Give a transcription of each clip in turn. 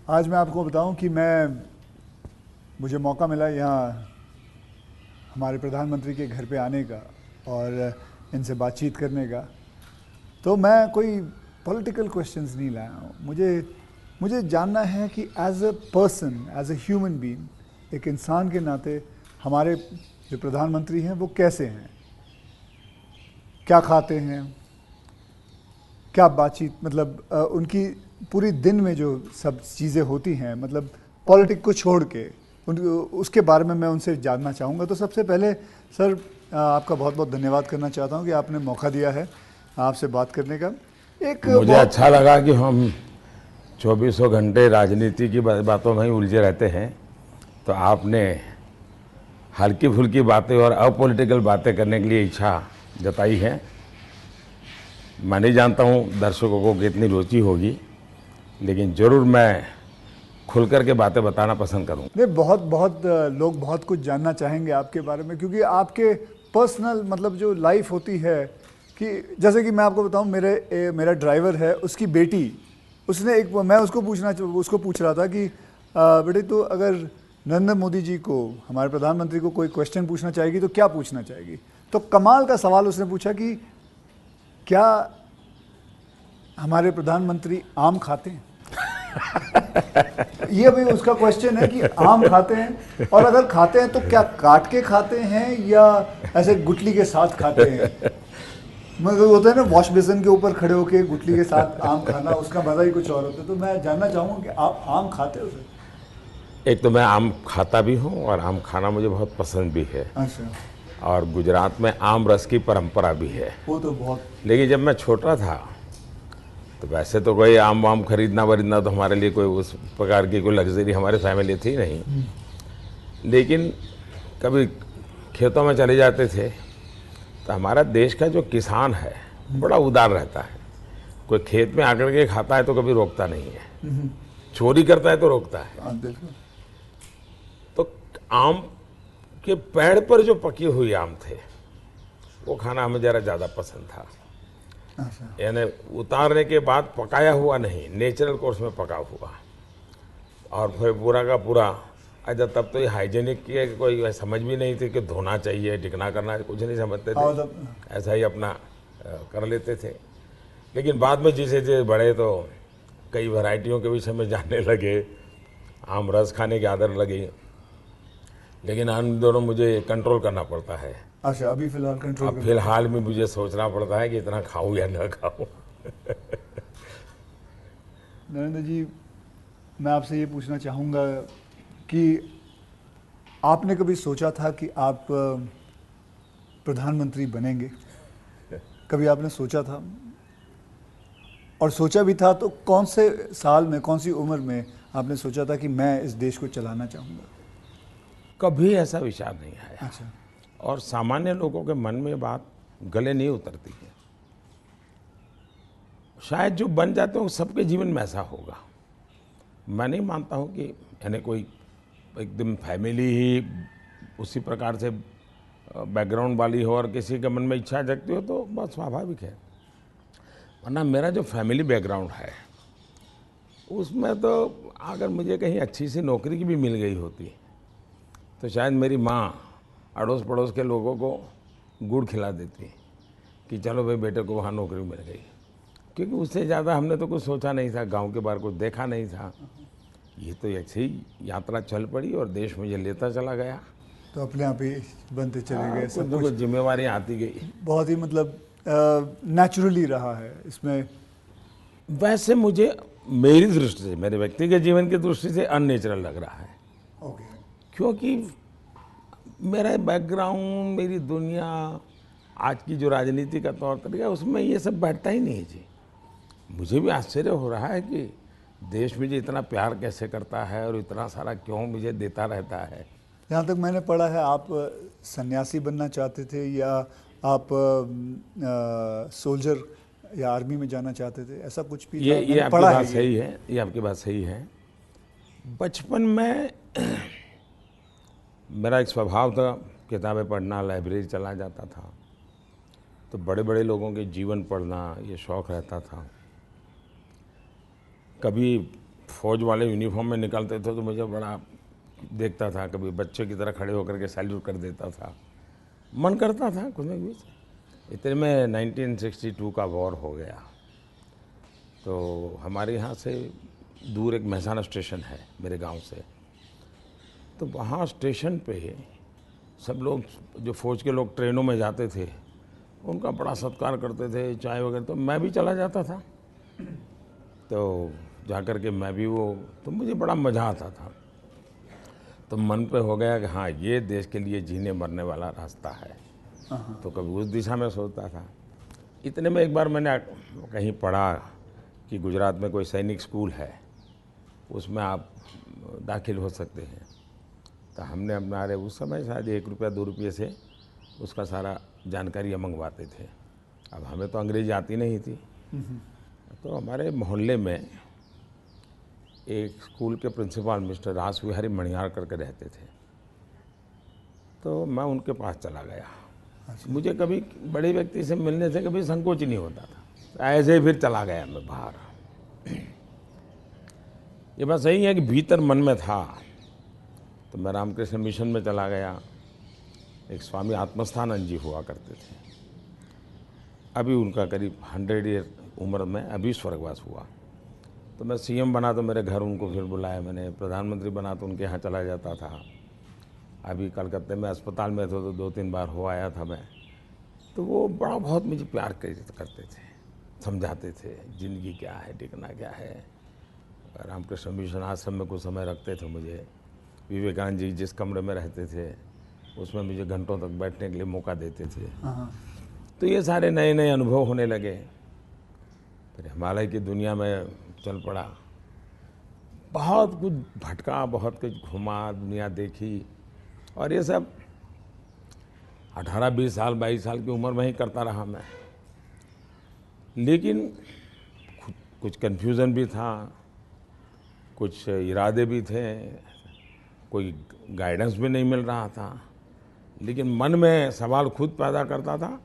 आज मैं आपको बताऊं कि मुझे मौका मिला यहाँ हमारे प्रधानमंत्री के घर पे आने का और इनसे बातचीत करने का। तो मैं कोई पॉलिटिकल क्वेश्चंस नहीं लाया हूँ। मुझे जानना है कि as a person, as a human being, एक इंसान के नाते हमारे जो प्रधानमंत्री हैं वो कैसे हैं, क्या खाते हैं, क्या बातचीत, मतलब उनकी पूरी दिन में जो सब चीज़ें होती हैं, मतलब पॉलिटिक को छोड़ के उसके बारे में मैं उनसे जानना चाहूँगा। तो सबसे पहले सर आपका बहुत बहुत धन्यवाद करना चाहता हूँ कि आपने मौका दिया है आपसे बात करने का। मुझे अच्छा लगा कि हम 2400 घंटे राजनीति की बातों में ही उलझे रहते हैं, तो आपने हल्की फुल्की बातें और अपॉलिटिकल बातें करने के लिए इच्छा जताई है। मैं नहीं जानता हूँ दर्शकों को कितनी रुचि होगी, लेकिन ज़रूर मैं खुल कर के बातें बताना पसंद करूँगा। नहीं, बहुत लोग बहुत कुछ जानना चाहेंगे आपके बारे में, क्योंकि आपके पर्सनल मतलब जो लाइफ होती है, कि जैसे कि मैं आपको बताऊं, मेरा ड्राइवर है, उसकी बेटी, मैं उसको पूछ रहा था कि बेटे तो अगर नरेंद्र मोदी जी को, हमारे प्रधानमंत्री को कोई क्वेश्चन पूछना चाहेगी तो क्या पूछना चाहेगी? तो कमाल का सवाल उसने पूछा कि क्या हमारे प्रधानमंत्री आम खाते हैं? ये भी उसका क्वेश्चन है कि आम खाते हैं, और अगर खाते हैं तो क्या काट के खाते हैं या ऐसे गुटली के साथ खाते हैं? मतलब होता है ना, वॉश बेसिन के ऊपर खड़े होके गुटली के साथ आम खाना, उसका मजा ही कुछ और होता है। तो मैं जानना चाहूँगा कि आप आम खाते हो सर? एक तो मैं आम खाता भी हूँ और आम खाना मुझे बहुत पसंद भी है। अच्छा। और गुजरात में आम रस की परंपरा भी है। वो तो बहुत। लेकिन जब मैं छोटा था तो वैसे तो कोई आम वाम खरीदना वरीदना तो हमारे लिए कोई उस प्रकार की कोई लग्जरी हमारे फैमिली थी नहीं। लेकिन कभी खेतों में चले जाते थे तो हमारा देश का जो किसान है बड़ा उदार रहता है। कोई खेत में आकर के खाता है तो कभी रोकता नहीं है, चोरी करता है तो रोकता है। तो आम के पेड़ पर जो पके हुए आम थे वो खाना हमें ज़रा ज़्यादा पसंद था। यानी उतारने के बाद पकाया हुआ नहीं, नेचुरल कोर्स में पका हुआ। और फिर पूरा का पूरा, अच्छा तब तो ये हाइजीनिक की कोई समझ भी नहीं थी कि धोना चाहिए, टिकना करना है, कुछ नहीं समझते थे, ऐसा ही अपना कर लेते थे। लेकिन बाद में जैसे जैसे बड़े तो कई वैरायटियों के विषय में जानने लगे, आम रस खाने की आदत लगी। लेकिन इन दोनों मुझे कंट्रोल करना पड़ता है। अच्छा, अभी फिलहाल कंट्रोल? अब फिलहाल में मुझे सोचना पड़ता है कि इतना खाऊं या ना खाऊं। नरेंद्र जी, मैं आपसे ये पूछना चाहूँगा कि आपने कभी सोचा था कि आप प्रधानमंत्री बनेंगे? कभी आपने सोचा था? और सोचा भी था तो कौन से साल में, कौन सी उम्र में आपने सोचा था कि मैं इस देश को चलाना चाहूँगा? कभी ऐसा विचार नहीं आया। अच्छा। और सामान्य लोगों के मन में बात गले नहीं उतरती है। शायद जो बन जाते हैं सबके जीवन में ऐसा होगा। मैं नहीं मानता हूँ कि यानी कोई एकदम फैमिली ही उसी प्रकार से बैकग्राउंड वाली हो और किसी के मन में इच्छा जगती हो तो बहुत स्वाभाविक है। वरना मेरा जो फैमिली बैकग्राउंड है उसमें तो अगर मुझे कहीं अच्छी सी नौकरी की भी मिल गई होती तो शायद मेरी माँ अड़ोस पड़ोस के लोगों को गुड़ खिला देती कि चलो भाई बेटे को वहाँ नौकरी मिल गई। क्योंकि उससे ज़्यादा हमने तो कुछ सोचा नहीं था, गांव के बाहर कुछ देखा नहीं था। ये तो ऐसे ही यात्रा चल पड़ी और देश मुझे लेता चला गया। तो अपने आप ही बनते चले गए, सब कुछ जिम्मेवारी आती गई। बहुत ही मतलब नेचुरली रहा है इसमें। वैसे मुझे मेरी दृष्टि से, मेरे व्यक्तिगत जीवन की दृष्टि से अननेचुरल लग रहा है। ओके। क्योंकि मेरा बैकग्राउंड, मेरी दुनिया, आज की जो राजनीति का तौर तरीका, उसमें ये सब बैठता ही नहीं है जी। मुझे भी आश्चर्य हो रहा है कि देश मुझे इतना प्यार कैसे करता है और इतना सारा क्यों मुझे देता रहता है। जहाँ तक मैंने पढ़ा है आप सन्यासी बनना चाहते थे, या आप सोल्जर या आर्मी में जाना चाहते थे, ऐसा कुछ भी था? ये आपकी बात सही है, ये आपकी बात सही है। बचपन में मेरा एक स्वभाव था किताबें पढ़ना, लाइब्रेरी चला जाता था, तो बड़े बड़े लोगों के जीवन पढ़ना ये शौक़ रहता था। कभी फौज वाले यूनिफॉर्म में निकलते थे तो मुझे बड़ा देखता था, कभी बच्चे की तरह खड़े होकर के सैल्यूट कर देता था, मन करता था कुछ ना कुछ। इतने में 1962 का वॉर हो गया, तो हमारे यहाँ से दूर एक महसाना स्टेशन है मेरे गांव से, तो वहाँ स्टेशन पे सब लोग, जो फौज के लोग ट्रेनों में जाते थे, उनका बड़ा सत्कार करते थे, चाय वगैरह, तो मैं भी चला जाता था। तो जाकर के मैं भी वो, तो मुझे बड़ा मज़ा आता था। तो मन पे हो गया कि हाँ, ये देश के लिए जीने मरने वाला रास्ता है। तो कभी उस दिशा में सोचता था। इतने में एक बार मैंने कहीं पढ़ा कि गुजरात में कोई सैनिक स्कूल है, उसमें आप दाखिल हो सकते हैं। तो हमने हमारे उस समय शायद 1 रुपया 2 रुपये से उसका सारा जानकारियाँ मंगवाते थे। अब हमें तो अंग्रेजी आती नहीं थी, तो हमारे मोहल्ले में एक स्कूल के प्रिंसिपल मिस्टर रास विहारी मणियार करके रहते थे, तो मैं उनके पास चला गया। मुझे कभी बड़े व्यक्ति से मिलने से कभी संकोच नहीं होता था, तो ऐसे ही फिर चला गया मैं बाहर। ये बात सही है कि भीतर मन में था, तो मैं रामकृष्ण मिशन में चला गया। एक स्वामी आत्मस्थानंद जी हुआ करते थे, अभी उनका करीब 100 ईयर उम्र में अभी स्वर्गवास हुआ। तो मैं सीएम बना तो मेरे घर उनको फिर बुलाया मैंने, प्रधानमंत्री बना तो उनके यहाँ चला जाता था। अभी कलकत्ते में अस्पताल में थे तो 2-3 बार हो आया था मैं। तो वो बड़ा बहुत मुझे प्यार करते थे, समझाते थे ज़िंदगी क्या है, टिकना क्या है। रामकृष्ण मिशन आश्रम में कुछ समय रखते थे मुझे। विवेकानंद जी जिस कमरे में रहते थे उसमें मुझे घंटों तक बैठने के लिए मौका देते थे। तो ये सारे नए नए अनुभव होने लगे। फिर हिमालय की दुनिया में चल पड़ा, बहुत कुछ भटका, बहुत कुछ घुमा, दुनिया देखी, और ये सब 18-20 साल 22 साल की उम्र में ही करता रहा मैं। लेकिन कुछ कन्फ्यूज़न भी था, कुछ इरादे भी थे, कोई गाइडेंस भी नहीं मिल रहा था, लेकिन मन में सवाल खुद पैदा करता था,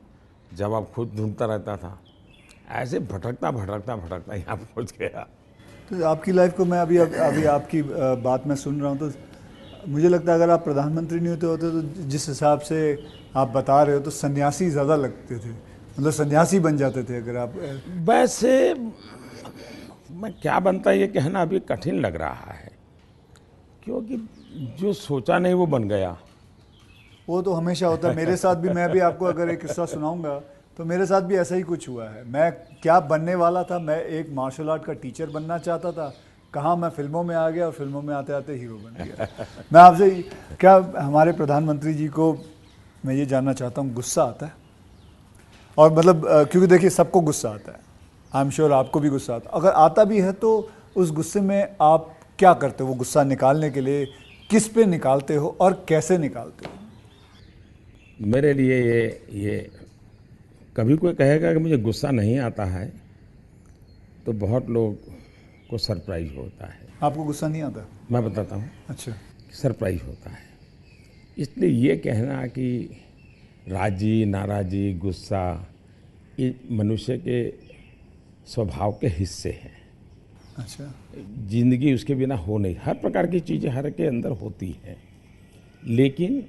जवाब खुद ढूंढता रहता था। ऐसे भटकता भटकता भटकता यहाँ पहुँच गया। तो आपकी लाइफ को मैं अभी आपकी बात में सुन रहा हूँ, तो मुझे लगता है अगर आप प्रधानमंत्री नहीं होते तो जिस हिसाब से आप बता रहे हो तो सन्यासी ज़्यादा लगते थे, मतलब सन्यासी बन जाते थे अगर आप। वैसे मैं क्या बनता ये कहना अभी कठिन लग रहा है, क्योंकि जो सोचा नहीं वो बन गया। वो तो हमेशा होता है, मेरे साथ भी। मैं भी आपको अगर एक किस्सा सुनाऊंगा तो मेरे साथ भी ऐसा ही कुछ हुआ है। मैं क्या बनने वाला था, मैं एक मार्शल आर्ट का टीचर बनना चाहता था, कहाँ मैं फिल्मों में आ गया और फिल्मों में आते आते हीरो बन गया। मैं आपसे क्या, हमारे प्रधानमंत्री जी को मैं ये जानना चाहता हूँ, गुस्सा आता है? और मतलब क्योंकि देखिए सबको गुस्सा आता है, आई एम श्योर आपको भी गुस्सा आता है। अगर आता भी है तो उस गुस्से में आप क्या करते हो? वो गुस्सा निकालने के लिए किस पे निकालते हो और कैसे निकालते हो? मेरे लिए ये कभी कोई कहेगा कि मुझे गुस्सा नहीं आता है तो बहुत लोग को सरप्राइज होता है। आपको गुस्सा नहीं आता? मैं बताता हूँ। अच्छा। सरप्राइज होता है। इसलिए ये कहना कि राजी नाराजी गुस्सा ये मनुष्य के स्वभाव के हिस्से हैं। अच्छा। जिंदगी उसके बिना हो नहीं, हर प्रकार की चीज़ें हर के अंदर होती हैं। लेकिन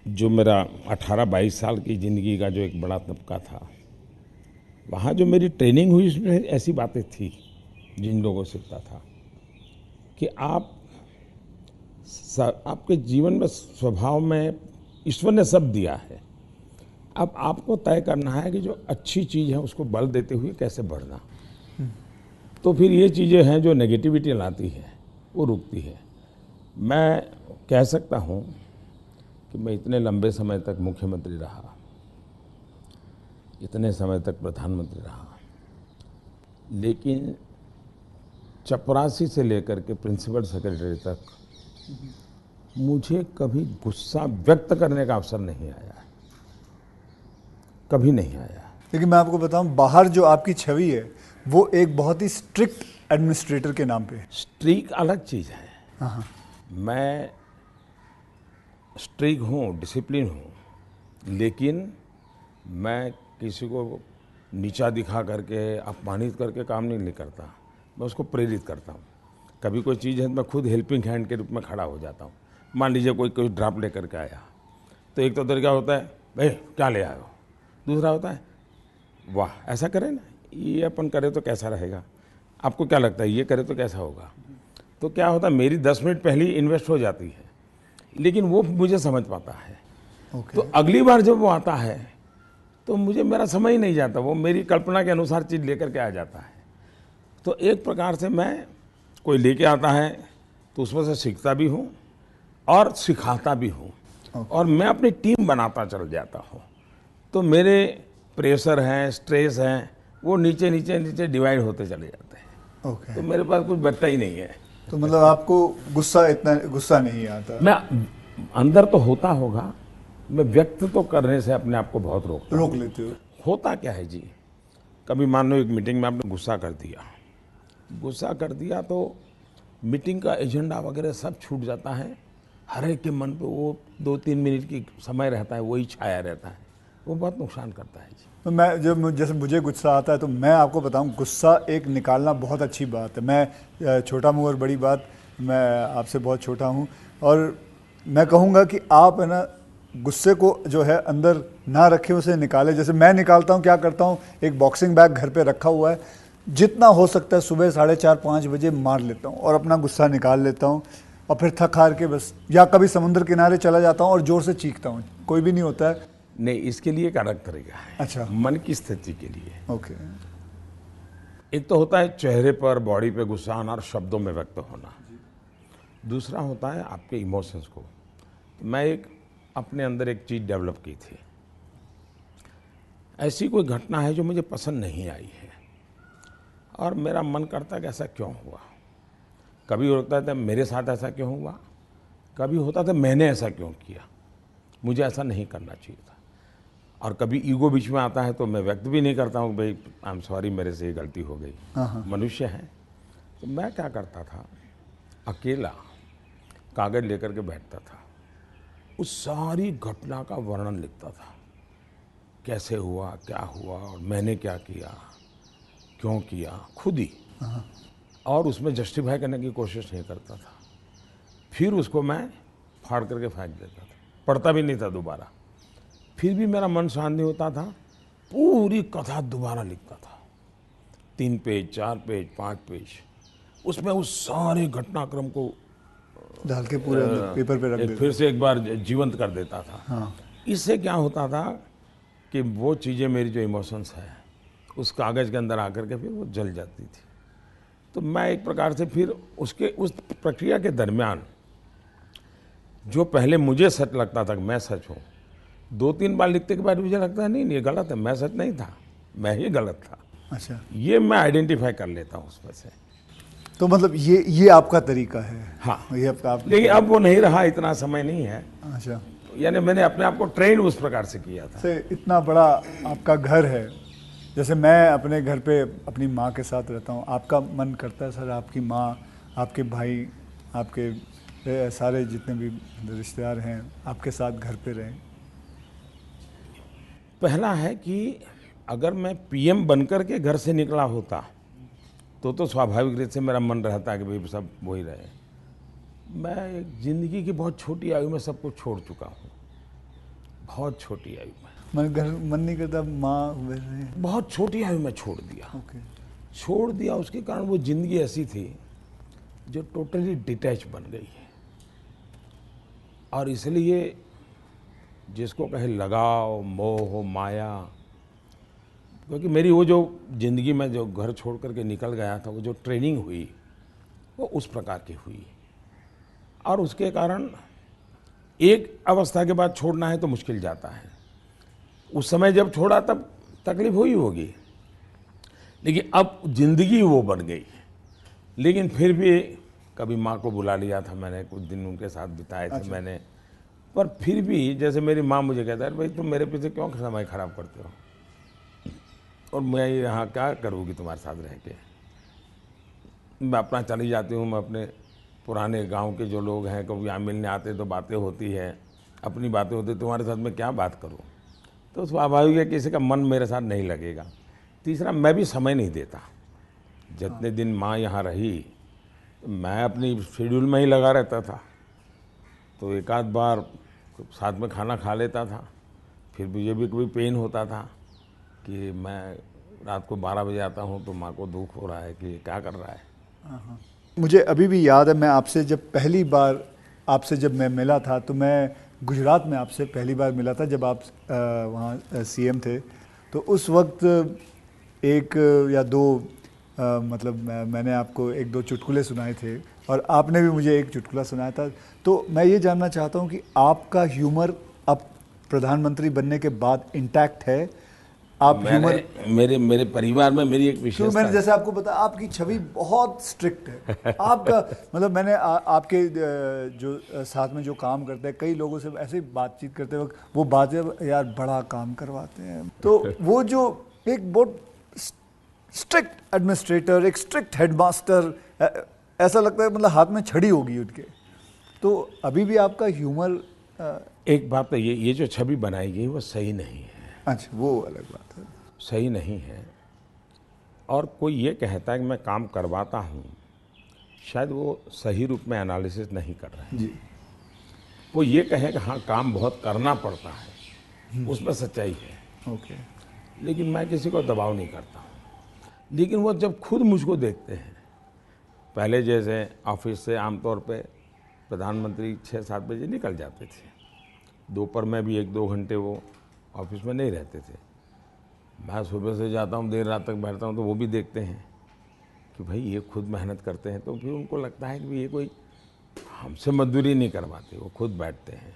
जो मेरा 18-22 साल की ज़िंदगी का जो एक बड़ा तबका था, वहाँ जो मेरी ट्रेनिंग हुई उसमें ऐसी बातें थी जिन लोगों से सीखता था कि आपके जीवन में स्वभाव में ईश्वर ने सब दिया है। अब आपको तय करना है कि जो अच्छी चीज़ है उसको बल देते हुए कैसे बढ़ना। तो फिर ये चीज़ें हैं जो नेगेटिविटी लाती है वो रुकती है। मैं कह सकता हूँ कि मैं इतने लंबे समय तक मुख्यमंत्री रहा, इतने समय तक प्रधानमंत्री रहा, लेकिन चपरासी से लेकर के प्रिंसिपल सेक्रेटरी तक मुझे कभी गुस्सा व्यक्त करने का अवसर नहीं आया, कभी नहीं आया। लेकिन मैं आपको बताऊं, बाहर जो आपकी छवि है वो एक बहुत ही स्ट्रिक्ट एडमिनिस्ट्रेटर के नाम पे है। स्ट्रिक्ट अलग चीज़ है। हाँ। मैं स्ट्रिक्ट हूँ, डिसिप्लिन हूँ, लेकिन मैं किसी को नीचा दिखा करके अपमानित करके काम नहीं करता। मैं उसको प्रेरित करता हूँ। कभी कोई चीज़ है तो मैं खुद हेल्पिंग हैंड के रूप में खड़ा हो जाता हूँ। मान लीजिए कोई कोई ड्राफ्ट लेकर के आया, तो एक तो तरीका होता है भाई क्या ले आए हो, दूसरा होता है वाह ऐसा करें ना, ये अपन करें तो कैसा रहेगा, आपको क्या लगता है ये करे तो कैसा होगा। तो क्या होता है मेरी 10 मिनट पहले ही इन्वेस्ट हो जाती है, लेकिन वो मुझे समझ पाता है। तो अगली बार जब वो आता है तो मुझे मेरा समय ही नहीं जाता, वो मेरी कल्पना के अनुसार चीज़ लेकर के आ जाता है। तो एक प्रकार से मैं कोई लेके आता है तो उसमें से सीखता भी हूँ और सिखाता भी हूँ, और मैं अपनी टीम बनाता चल जाता हूँ। तो मेरे प्रेशर हैं, स्ट्रेस हैं, वो नीचे नीचे नीचे डिवाइड होते चले जाते हैं। तो मेरे पास कुछ बचता ही नहीं है। तो मतलब आपको इतना गुस्सा नहीं आता? मैं अंदर तो होता होगा, मैं व्यक्त तो करने से अपने आप को बहुत रोक लेते हो। होता क्या है जी, कभी मान लो एक मीटिंग में आपने गुस्सा कर दिया तो मीटिंग का एजेंडा वगैरह सब छूट जाता है। हर एक के मन पे वो 2-3 मिनट की समय रहता है, वही छाया रहता है, वो बहुत नुकसान करता है जी। तो मैं जैसे मुझे गुस्सा आता है तो मैं आपको बताऊं, गुस्सा एक निकालना बहुत अच्छी बात है। मैं छोटा मुँह और बड़ी बात, मैं आपसे बहुत छोटा हूं, और मैं कहूँगा कि आप है ना गुस्से को जो है अंदर ना रखें, उसे निकालें। जैसे मैं निकालता हूँ, क्या करता हूँ, एक बॉक्सिंग बैग घर पे रखा हुआ है, जितना हो सकता है सुबह 4:30-5 बजे मार लेता हूँ और अपना गुस्सा निकाल लेता हूँ, और फिर थक हार के बस, या कभी समुद्र किनारे चला जाता हूँ और जोर से चीखता हूँ, कोई भी नहीं होता है। नहीं, इसके लिए एक अलग तरीका है। अच्छा। मन की स्थिति के लिए। ओके। एक तो होता है चेहरे पर, बॉडी पे गुस्सा आना और शब्दों में व्यक्त होना। दूसरा होता है आपके इमोशंस को। मैं अपने अंदर एक चीज़ डेवलप की थी, ऐसी कोई घटना है जो मुझे पसंद नहीं आई है और मेरा मन करता है कि ऐसा क्यों हुआ। कभी होता था मेरे साथ ऐसा क्यों हुआ, कभी होता था मैंने ऐसा क्यों किया, मुझे ऐसा नहीं करना चाहिए था। और कभी ईगो बीच में आता है तो मैं व्यक्त भी नहीं करता हूँ भाई आई एम सॉरी, मेरे से ये गलती हो गई, मनुष्य है। तो मैं क्या करता था, अकेला कागज़ लेकर के बैठता था, उस सारी घटना का वर्णन लिखता था, कैसे हुआ, क्या हुआ और मैंने क्या किया, क्यों किया, खुद ही। और उसमें जस्टिफाई करने की कोशिश नहीं करता था। फिर उसको मैं फाड़ करके फेंक देता था, पढ़ता भी नहीं था दोबारा। फिर भी मेरा मन शांत नहीं होता था, पूरी कथा दोबारा लिखता था, 3 पेज, 4 पेज, 5 पेज, उसमें उस सारे घटनाक्रम को डाल के पूरे पेपर पे रख देता, फिर से एक बार जीवंत कर देता था। हाँ। इससे क्या होता था कि वो चीज़ें, मेरी जो इमोशंस है उस कागज़ के अंदर आकर के फिर वो जल जाती थी। तो मैं एक प्रकार से फिर उस प्रक्रिया के दरमियान जो पहले मुझे सच लगता था कि मैं सच हूँ, 2-3 बार लिखने के बाद मुझे लगता है नहीं ये गलत है, मैं सच नहीं था, मैं ही गलत था। अच्छा। ये मैं आइडेंटिफाई कर लेता हूँ उसमें से। तो मतलब ये आपका तरीका है? हाँ। ये आप लेकिन अब वो नहीं रहा, इतना समय नहीं है। अच्छा। यानी मैंने अपने आप को ट्रेन उस प्रकार से किया था। से इतना बड़ा आपका घर है, जैसे मैं अपने घर पे अपनी माँ के साथ रहता हूँ, आपका मन करता है सर आपकी माँ, आपके भाई, आपके सारे जितने भी रिश्तेदार हैं आपके साथ घर पे रहें? पहला है कि अगर मैं पीएम बनकर के घर से निकला होता तो स्वाभाविक रूप से मेरा मन रहता है कि भाई सब वही रहे। मैं एक ज़िंदगी की बहुत छोटी आयु में सब कुछ छोड़ चुका हूँ, बहुत छोटी आयु में। मन नहीं करता माँ? बहुत छोटी आयु में छोड़ दिया। ओके। छोड़ दिया, उसके कारण वो ज़िंदगी ऐसी थी जो टोटली डिटैच बन गई है। और इसलिए जिसको कहे लगाव, मोह, माया, क्योंकि मेरी वो जो ज़िंदगी में जो घर छोड़ करके निकल गया था, वो जो ट्रेनिंग हुई वो उस प्रकार की हुई, और उसके कारण एक अवस्था के बाद छोड़ना है तो मुश्किल जाता है। उस समय जब छोड़ा तब तकलीफ हुई होगी, लेकिन अब ज़िंदगी वो बन गई। लेकिन फिर भी कभी माँ को बुला लिया था मैंने, कुछ दिन उनके साथ बिताए थे। अच्छा। मैंने, पर फिर भी जैसे मेरी माँ मुझे कहता है भाई तुम मेरे पीछे क्यों समय ख़राब करते हो, और मैं यहाँ क्या करूँगी तुम्हारे साथ रह के। मैं अपना चली जाती हूँ, मैं अपने पुराने गांव के जो लोग हैं कभी यहाँ मिलने आते तो बातें होती है, अपनी बातें होती, तुम्हारे साथ मैं क्या बात करूँ। तो स्वाभाविक है किसी का मन मेरे साथ नहीं लगेगा। तीसरा, मैं भी समय नहीं देता, जितने दिन माँ यहाँ रही मैं अपनी शेड्यूल में ही लगा रहता था, तो एक आध बार साथ में खाना खा लेता था। फिर मुझे भी कभी पेन होता था कि मैं रात को 12 बजे आता हूँ तो माँ को दुख हो रहा है कि ये क्या कर रहा है। मुझे अभी भी याद है, मैं आपसे जब पहली बार आपसे जब मैं मिला था तो मैं गुजरात में आपसे पहली बार मिला था जब आप वहाँ सीएम थे। तो उस वक्त एक या दो मतलब मैंने आपको एक दो चुटकुले सुनाए थे और आपने भी मुझे एक चुटकुला सुनाया था। तो मैं ये जानना चाहता हूँ कि आपका ह्यूमर अब प्रधानमंत्री बनने के बाद इंटैक्ट है? आप ह्यूमर मेरे परिवार में मेरी एक विशेषता मैंने जैसे आपको बताया आपकी छवि बहुत स्ट्रिक्ट है। आपका मतलब मैंने आपके जो साथ में जो काम करते हैं कई लोगों से ऐसे ही बातचीत करते वक्त वो बातें यार बड़ा काम करवाते हैं, तो वो जो एक बहुत स्ट्रिक्ट एडमिनिस्ट्रेटर, एक स्ट्रिक्ट हेडमास्टर, ऐसा लगता है मतलब हाथ में छड़ी होगी उनके। तो अभी भी आपका ह्यूमर एक बात तो ये जो छवि बनाई गई वो सही नहीं है। अच्छा, वो अलग बात है। सही नहीं है। और कोई ये कहता है कि मैं काम करवाता हूँ, शायद वो सही रूप में एनालिसिस नहीं कर रहे हैं जी। वो ये कहे कि हाँ काम बहुत करना पड़ता है, उसमें सच्चाई है। ओके। लेकिन मैं किसी को दबाव नहीं करता हूँ। लेकिन वो जब खुद मुझको देखते हैं, पहले जैसे ऑफिस से आमतौर पे प्रधानमंत्री 6-7 बजे निकल जाते थे, दोपहर में भी 1-2 घंटे वो ऑफिस में नहीं रहते थे। मैं सुबह से जाता हूँ, देर रात तक बैठता हूँ, तो वो भी देखते हैं कि भाई ये खुद मेहनत करते हैं। तो फिर उनको लगता है कि ये कोई हमसे मजदूरी नहीं करवाते, वो खुद बैठते हैं।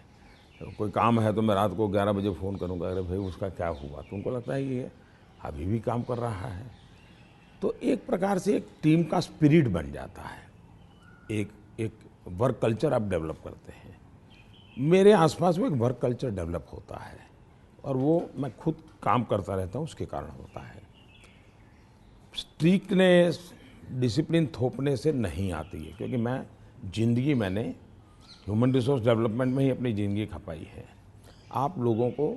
तो कोई काम है तो मैं रात को 11 बजे फ़ोन करूँगा, अरे भाई उसका क्या हुआ, तो उनको लगता है ये अभी भी काम कर रहा है। तो एक प्रकार से एक टीम का स्पिरिट बन जाता है, एक वर्क कल्चर आप डेवलप करते हैं। मेरे आसपास में एक वर्क कल्चर डेवलप होता है और वो मैं खुद काम करता रहता हूँ, उसके कारण होता है। स्ट्रिक्टनेस, डिसिप्लिन थोपने से नहीं आती है, क्योंकि मैंने ह्यूमन रिसोर्स डेवलपमेंट में ही अपनी ज़िंदगी खपाई है। आप लोगों को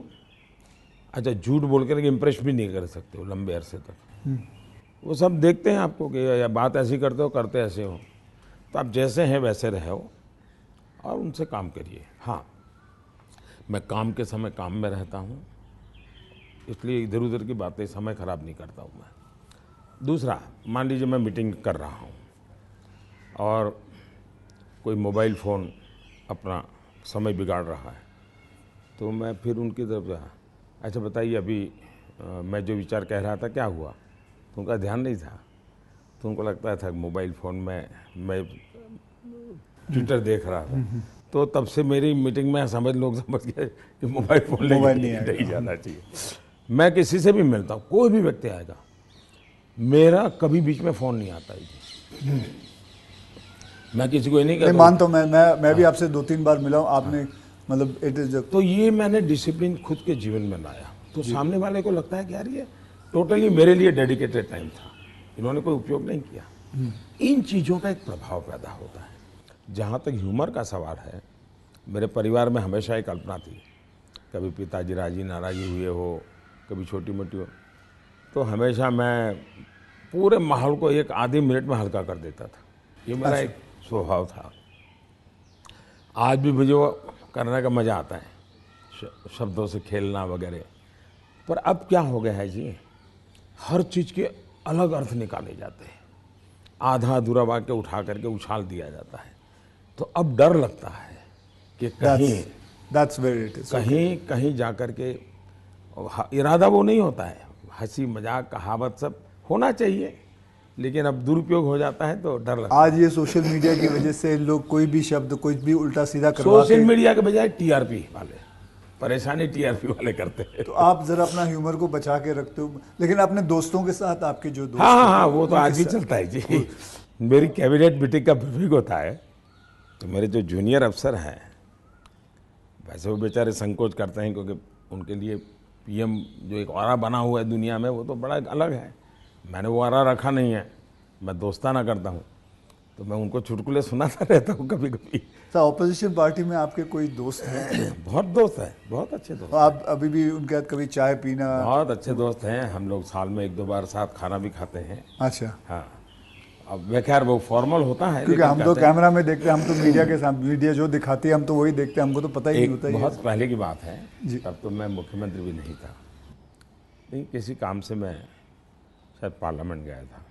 अच्छा झूठ बोल कर इम्प्रेस भी नहीं कर सकते हो लंबे अरसे तक। वो सब देखते हैं आपको कि या बात ऐसी करते हो, करते ऐसे हो, तो आप जैसे हैं वैसे रहो और उनसे काम करिए। हाँ, मैं काम के समय काम में रहता हूँ, इसलिए इधर उधर की बातें समय ख़राब नहीं करता हूँ मैं। दूसरा, मान लीजिए मैं मीटिंग कर रहा हूँ और कोई मोबाइल फ़ोन अपना समय बिगाड़ रहा है, तो मैं फिर उनकी तरफ जा, अच्छा बताइए अभी मैं जो विचार कह रहा था क्या हुआ, तो उनका ध्यान नहीं था। तो उनको लगता था मोबाइल फ़ोन में मैं ट्विटर देख रहा था। तो तब से मेरी मीटिंग में लोग समझ गए कि मोबाइल फ़ोन लेके नहीं जाना चाहिए। मैं किसी से भी मिलता हूँ, कोई भी व्यक्ति आएगा, मेरा कभी बीच में फ़ोन नहीं आता है जी। मैं किसी को नहीं कहता। मानता हूँ, मैं भी आपसे 2-3 बार मिला हूँ, आपने मतलब इट इज। तो ये मैंने डिसिप्लिन खुद के जीवन में लाया, तो सामने वाले को लगता है कि यार ये टोटली मेरे लिए डेडिकेटेड टाइम था, इन्होंने कोई उपयोग नहीं किया। इन चीज़ों का एक प्रभाव पैदा होता है। जहाँ तक ह्यूमर का सवाल है, मेरे परिवार में हमेशा एक कल्पना थी, कभी पिताजी राजी नाराज़ी हुए हो, कभी छोटी मोटी हो, तो हमेशा मैं पूरे माहौल को एक आधे मिनट में हल्का कर देता था। ये मेरा एक स्वभाव था। आज भी मुझे वो करने का मज़ा आता है, शब्दों से खेलना वगैरह। पर अब क्या हो गया है जी, हर चीज़ के अलग अर्थ निकाले जाते हैं, आधा अधूरा वाक्य उठा करके उछाल दिया जाता है। तो अब डर लगता है कि कहीं जा कर के, इरादा वो नहीं होता है, हंसी मजाक कहावत सब होना चाहिए, लेकिन अब दुरुपयोग हो जाता है तो डर लगता है। आज ये सोशल मीडिया की वजह से लोग कोई भी शब्द कोई भी उल्टा सीधा करवा सोशल मीडिया के बजाय टीआरपी वाले, परेशानी टीआरपी वाले करते हैं। तो आप जरा अपना ह्यूमर को बचा के रखते हो, लेकिन अपने दोस्तों के साथ आपके जो दोस्त हाँ, वो तो आज भी चलता है जी। मेरी कैबिनेट मीटिंग का ब्रीफिंग होता है, तो मेरे जो जूनियर अफसर हैं, वैसे वो बेचारे संकोच करते हैं, क्योंकि उनके लिए पीएम जो एक ऑरा बना हुआ है दुनिया में, वो तो बड़ा अलग है। मैंने वो ऑरा रखा नहीं है, मैं दोस्ताना करता हूँ, तो मैं उनको चुटकुले सुनाता रहता हूँ कभी कभी। तो ऑपोजिशन पार्टी में आपके कोई दोस्त हैं? बहुत दोस्त हैं, बहुत अच्छे दोस्त। आप अभी भी उनके साथ कभी चाय पीना? बहुत अच्छे दोस्त हैं हम लोग, साल में 1-2 बार साथ खाना भी खाते हैं। अच्छा। हाँ, अब खैर वो फॉर्मल होता है, क्योंकि लेकिन हम तो कहते हैं, कैमरा में देखते हैं, हम तो मीडिया के सामने, मीडिया जो दिखाती है हम तो वही देखते हैं, हमको तो पता ही नहीं एक होता बहुत ये। पहले की बात है, जी। तब तो मैं मुख्यमंत्री भी नहीं था, नहीं किसी काम से मैं शायद पार्लियामेंट गया था,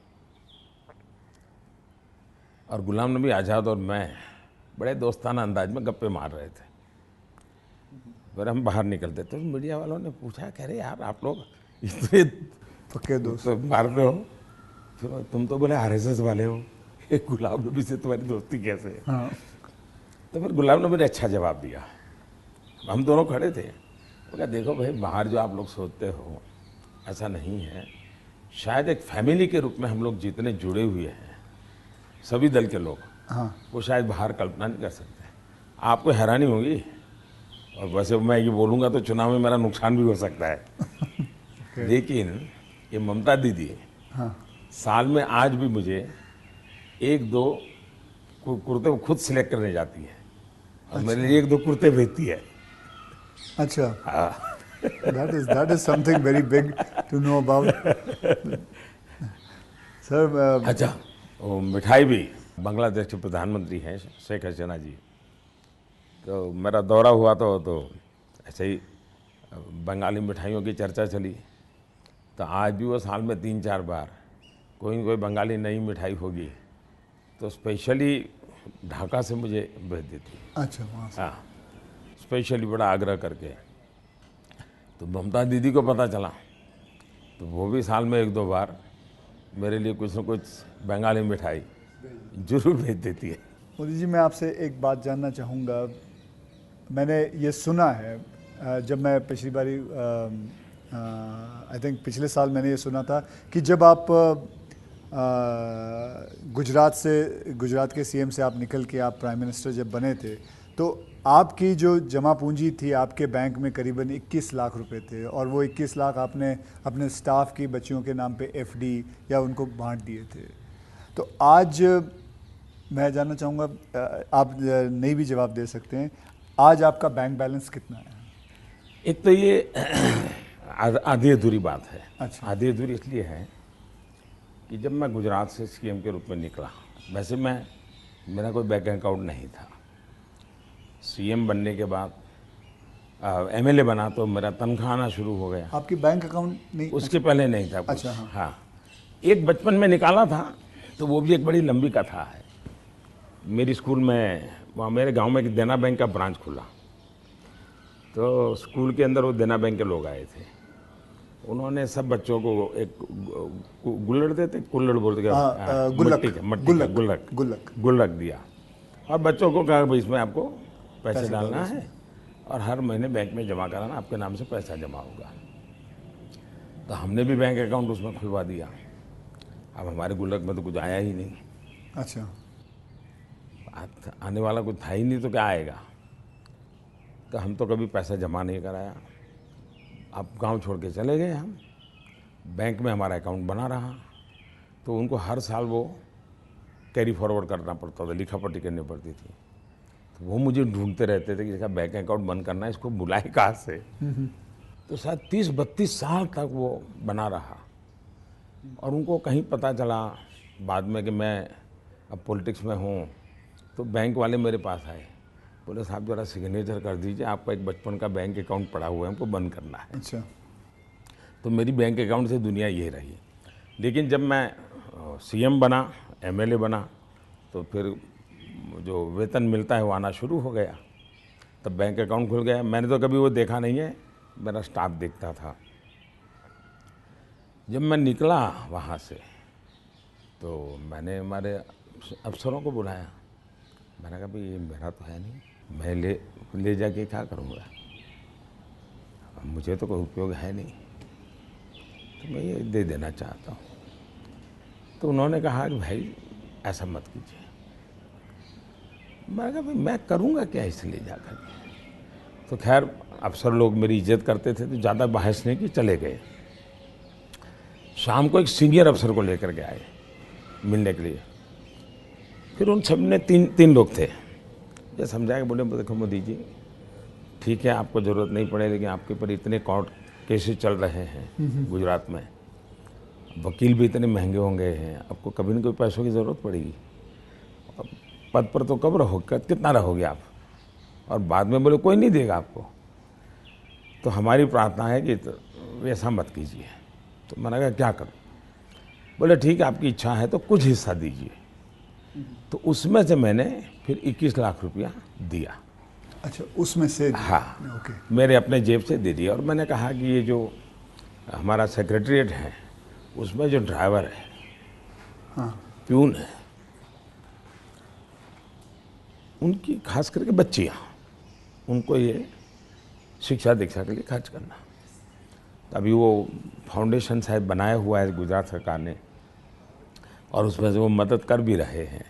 और गुलाम नबी आज़ाद और मैं बड़े दोस्ताना अंदाज में गप्पे मार रहे थे। फिर हम बाहर निकलते तो मीडिया वालों ने पूछा, कह रहे यार आप लोग इतने पक्के दोस्त। तो मारते हो, फिर तुम तो बोले आरएसएस वाले हो, ये गुलाम नबी से तुम्हारी दोस्ती कैसे है? हाँ। तो फिर गुलाम नबी ने अच्छा जवाब दिया। हम दोनों खड़े थे, वो कहा देखो भाई, बाहर जो आप लोग सोचते हो ऐसा नहीं है, शायद एक फैमिली के रूप में हम लोग जितने जुड़े हुए हैं सभी दल के लोग, हाँ। वो शायद बाहर कल्पना नहीं कर सकते। आपको हैरानी होगी, और वैसे मैं ये बोलूँगा तो चुनाव में मेरा नुकसान भी हो सकता है लेकिन ये ममता दीदी हाँ। साल में आज भी मुझे एक दो कुर्ते वो खुद सिलेक्ट करने जाती है, और मेरे लिए एक दो कुर्ते भेजती है। अच्छा। हाँ। that is something very big to know about. Sir अच्छा, वो मिठाई भी, बांग्लादेश के प्रधानमंत्री हैं शेख हसीना जी, तो मेरा दौरा हुआ तो ऐसे ही बंगाली मिठाइयों की चर्चा चली, तो आज भी वो साल में 3-4 बार कोई न कोई बंगाली नई मिठाई होगी तो स्पेशली ढाका से मुझे भेज देती। अच्छा, वहाँ से। हाँ, स्पेशली बड़ा आग्रह करके। तो ममता दीदी को पता चला तो वो भी साल में 1-2 बार मेरे लिए कुछ न कुछ बंगाली मिठाई जरूर भेज देती है। मोदी जी, मैं आपसे एक बात जानना चाहूँगा। मैंने ये सुना है, जब मैं पिछली बारी आई थिंक पिछले साल मैंने ये सुना था कि जब आप गुजरात के सीएम से आप निकल के आप प्राइम मिनिस्टर जब बने थे, तो आपकी जो जमा पूंजी थी आपके बैंक में करीबन 21 लाख रुपए थे, और वो 21 लाख आपने अपने स्टाफ की बच्चियों के नाम पे एफडी या उनको बांट दिए थे। तो आज मैं जानना चाहूँगा, आप नहीं भी जवाब दे सकते हैं, आज आपका बैंक बैलेंस कितना है? एक तो ये आधी अधूरी बात है। अच्छा। आधी अधूरी इसलिए है कि जब मैं गुजरात से सीएम के रूप में निकला, वैसे मेरा कोई बैंक अकाउंट नहीं था। सीएम बनने के बाद एमएलए बना तो मेरा तनख्वाह आना शुरू हो गया। आपकी बैंक अकाउंट नहीं? उसके पहले नहीं था कुछ। अच्छा। हाँ। हाँ, एक बचपन में निकाला था, तो वो भी एक बड़ी लंबी कथा है। मेरी स्कूल में, वहाँ मेरे गांव में एक देना बैंक का ब्रांच खुला, तो स्कूल के अंदर वो देना बैंक के लोग आए थे। उन्होंने सब बच्चों को एक गुल्लड़ देते, कुल्लड़ बोलते, गुल्लक दिया, और बच्चों को कहा भाई इसमें आपको पैसे डालना है और हर महीने बैंक में जमा कराना, आपके नाम से पैसा जमा होगा। तो हमने भी बैंक अकाउंट उसमें खुलवा दिया। अब हमारे गुल्लक में तो कुछ आया ही नहीं। अच्छा। आने वाला कुछ था ही नहीं, तो क्या आएगा? तो हम तो कभी पैसा जमा नहीं कराया। अब गांव छोड़ के चले गए हम, बैंक में हमारा अकाउंट बना रहा, तो उनको हर साल वो कैरी फॉरवर्ड करना पड़ता था, लिखा पढ़ी करनी पड़ती थी। तो वो मुझे ढूंढते रहते थे कि इसका बैंक अकाउंट बंद करना है, इसको बुलाए कहाँ से। तो शायद 30-32 साल तक वो बना रहा, और उनको कहीं पता चला बाद में कि मैं अब पॉलिटिक्स में हूँ, तो बैंक वाले मेरे पास आए, बोले साहब जरा सिग्नेचर कर दीजिए, आपका एक बचपन का बैंक अकाउंट पड़ा हुआ है, हमको बंद करना है। अच्छा। तो मेरी बैंक अकाउंट से दुनिया ये रही। लेकिन जब मैं सीएम बना, एमएलए बना, तो फिर जो वेतन मिलता है वो आना शुरू हो गया, तब बैंक अकाउंट खुल गया। मैंने तो कभी वो देखा नहीं है, मेरा स्टाफ देखता था। जब मैं निकला वहाँ से, तो मैंने हमारे अफसरों को बुलाया, मैंने कहा भाई ये मेरा तो है नहीं, मैं ले जाके क्या करूँगा, मुझे तो कोई उपयोग है नहीं, तो मैं ये दे देना चाहता हूँ। तो उन्होंने कहा कि भाई ऐसा मत कीजिए। मैंने कहा भाई मैं करूँगा क्या इसे ले जा कर के। तो खैर अफसर लोग मेरी इज्जत करते थे, तो ज़्यादा बहस नहीं की, चले गए। शाम को एक सीनियर अफसर को लेकर के आए मिलने के लिए। फिर उन सब ने तीन लोग थे, ये समझाया कि बोले देखो मोदी जी, ठीक है आपको ज़रूरत नहीं पड़े, लेकिन आपके ऊपर इतने कोर्ट केसेस चल रहे हैं गुजरात में, वकील भी इतने महंगे होंगे हैं, आपको कभी न कभी पैसों की ज़रूरत पड़ेगी। अब पद पर तो कब रहोगे, कितना रहोगे आप, और बाद में बोले कोई नहीं देगा आपको। तो हमारी प्रार्थना है कि ऐसा मत कीजिए। तो मैंने कहा क्या करूं? बोले ठीक है, आपकी इच्छा है तो कुछ हिस्सा दीजिए। तो उसमें से मैंने फिर 21 लाख रुपया दिया। अच्छा, उसमें से? हाँ, ओके। मेरे अपने जेब से दे दिया। और मैंने कहा कि ये जो हमारा सेक्रेटरीट है उसमें जो ड्राइवर है, हाँ, प्यून है, उनकी खास करके बच्चियाँ, उनको ये शिक्षा दीक्षा के लिए खर्च करना। अभी वो फाउंडेशन शायद बनाया हुआ है गुजरात सरकार ने, और उसमें से वो मदद कर भी रहे हैं।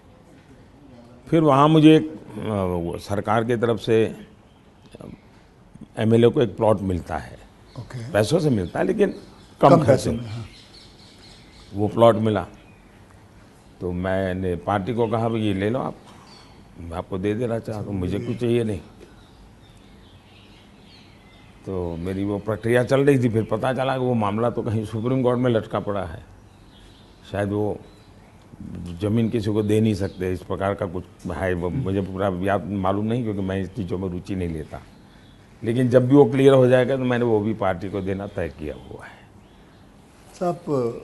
फिर वहाँ मुझे एक सरकार की तरफ से एमएलए को एक प्लॉट मिलता है। ओके। पैसों से मिलता है लेकिन कम खर्चे में। हाँ। वो प्लॉट मिला तो मैंने पार्टी को कहा भाई ये ले लो आप, मैं आपको दे देना चाहता हूँ, मुझे कुछ चाहिए नहीं। तो मेरी वो प्रक्रिया चल रही थी। फिर पता चला कि वो मामला तो कहीं सुप्रीम कोर्ट में लटका पड़ा है, शायद वो ज़मीन किसी को दे नहीं सकते, इस प्रकार का कुछ है। वो मुझे पूरा याद मालूम नहीं, क्योंकि मैं इस चीज़ों में रुचि नहीं लेता। लेकिन जब भी वो क्लियर हो जाएगा तो मैंने वो भी पार्टी को देना तय किया हुआ है। साहब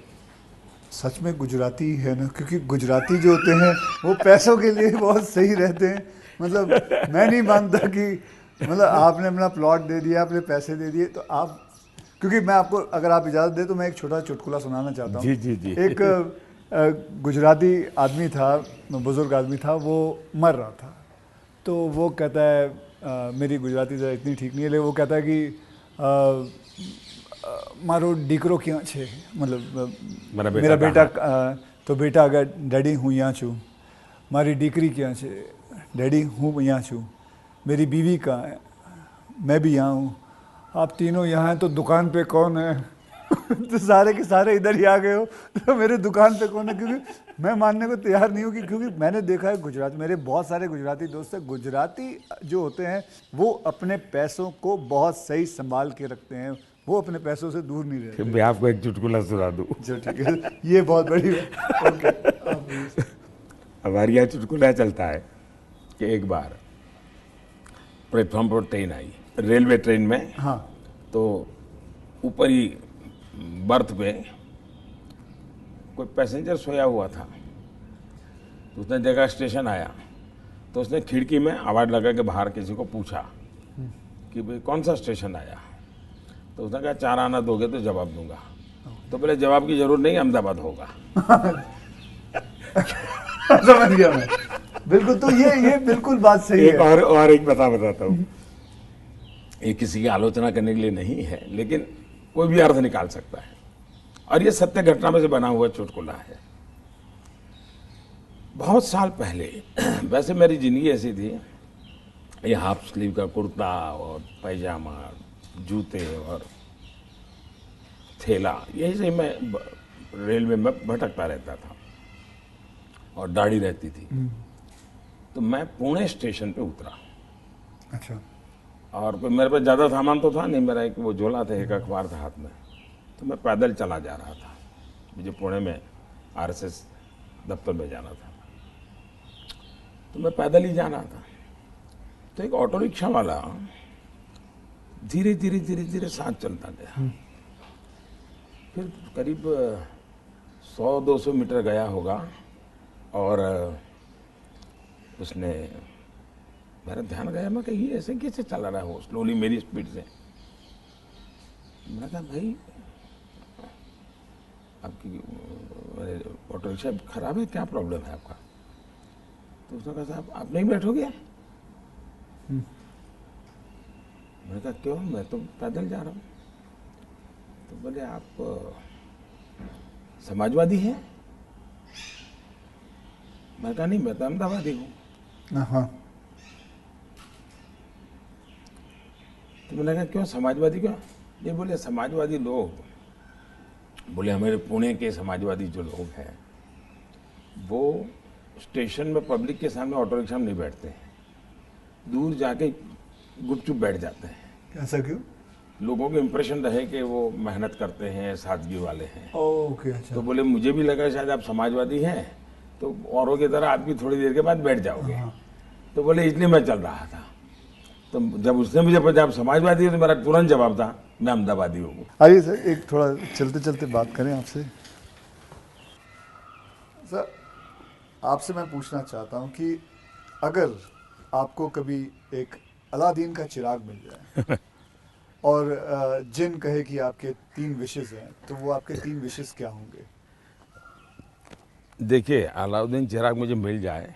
सच में गुजराती है ना, क्योंकि गुजराती जो होते हैं वो पैसों के लिए बहुत सही रहते हैं। मतलब मैं नहीं मानता कि मतलब आपने अपना प्लॉट दे दिया, आपने पैसे दे दिए, तो आप, क्योंकि मैं आपको, अगर आप इजाज़त दें तो मैं एक छोटा चुटकुला सुनाना चाहता हूँ। जी जी जी। एक गुजराती आदमी था, बुज़ुर्ग आदमी था, वो मर रहा था। तो वो कहता है, मेरी गुजराती ज़रा इतनी ठीक नहीं है, लेकिन वो कहता है कि मारो दीकरो क्यां छे, मतलब मेरा बेटा तो बेटा अगर डैडी हूँ यहाँ छूँ, मारी दीकरी क्यां छे, डैडी हूँ यहाँ छूँ, मेरी बीवी कहाँ है, मैं भी यहाँ हूँ, आप तीनों यहाँ हैं तो दुकान पे कौन है? तो सारे के सारे इधर ही आ गए हो, तो मेरे दुकान पे कौन है? क्योंकि मैं मानने को तैयार नहीं हूँ कि, क्योंकि मैंने देखा है गुजरात, मेरे बहुत सारे गुजराती दोस्त हैं, गुजराती जो होते हैं वो अपने पैसों को बहुत सही संभाल के रखते हैं, वो अपने पैसों से दूर नहीं रहते। मैं आपको एक चुटकुला सुना दूँ। जो ठीक है, ये बहुत बड़ी बात। ओके। हमारे यहाँ चुटकुला चलता है कि एक बार प्लेटफॉर्म पर ट्रेन आई, रेलवे ट्रेन में। हाँ। तो ऊपर ही बर्थ पे कोई पैसेंजर सोया हुआ था। तो उसने देखा स्टेशन आया, तो उसने खिड़की में आवाज़ लगा के बाहर किसी को पूछा कि भाई कौन सा स्टेशन आया। तो उसने कहा 4 आना दोगे तो जवाब दूंगा। तो बोले जवाब की जरूरत नहीं, अहमदाबाद होगा। समझ गया मैं, बिल्कुल। तो ये बिल्कुल बात सही है। और एक बताता हूँ, ये किसी की आलोचना करने के लिए नहीं है, लेकिन कोई भी अर्थ निकाल सकता है, और ये सत्य घटना में से बना हुआ चुटकुला है। बहुत साल पहले, वैसे मेरी जिंदगी ऐसी थी, ये हाफ स्लीव का कुर्ता और पैजामा, जूते और थैला, यही से मैं रेलवे में भटकता रहता था, और दाढ़ी रहती थी। तो मैं पुणे स्टेशन पे उतरा। अच्छा। और कोई मेरे पास ज़्यादा सामान तो था नहीं, मेरा एक वो झोला था, एक अखबार था हाथ में। तो मैं पैदल चला जा रहा था, मुझे पुणे में आरएसएस दफ्तर में जाना था। तो मैं पैदल ही जा रहा था। तो एक ऑटो रिक्शा वाला धीरे धीरे धीरे धीरे साथ चलता गया। फिर करीब 100-200 मीटर गया होगा, और उसने, मेरा ध्यान गया, मैं कहीं ऐसे कैसे चला रहा हो स्लोली मेरी स्पीड से। मैंने कहा भाई आपकी ऑटो रिक्शा खराब है, क्या प्रॉब्लम है आपका? तो उसने कहा साहब आप नहीं बैठोगे? मैंने कहा क्यों, मैं तो पैदल जा रहा हूँ। तो बोले आप समाजवादी हैं? मैं कहा नहीं, मैं तो अहमदाबादी हूँ। हाँ। तो मैंने कहा क्यों समाजवादी क्यों? ये बोले समाजवादी लोग, बोले हमारे पुणे के समाजवादी जो लोग हैं वो स्टेशन में पब्लिक के सामने ऑटो रिक्शा में नहीं बैठते हैं, दूर जाके गुपचुप बैठ जाते हैं। ऐसा क्यों? लोगों को इम्प्रेशन रहे कि वो मेहनत करते हैं, सादगी वाले हैं। ओके, अच्छा। तो बोले मुझे भी लगा शायद आप समाजवादी हैं, तो औरों की तरह आप भी थोड़ी देर के बाद बैठ जाओगे। तो बोले इसलिए मैं चल रहा था। तो जब उसने मुझे पूछा आप समाजवादी हो, तो मेरा तुरंत जवाब था मैं अहमदाबादी हूँ। आइए सर, एक थोड़ा चलते चलते बात करें आपसे। सर, आपसे मैं पूछना चाहता हूँ कि अगर आपको कभी एक अलादीन का चिराग मिल जाए और जिन कहे कि आपके 3 विशेस हैं, तो वो आपके 3 विशेस क्या होंगे? देखिए, अलाउद्दीन चिराग मुझे मिल जाए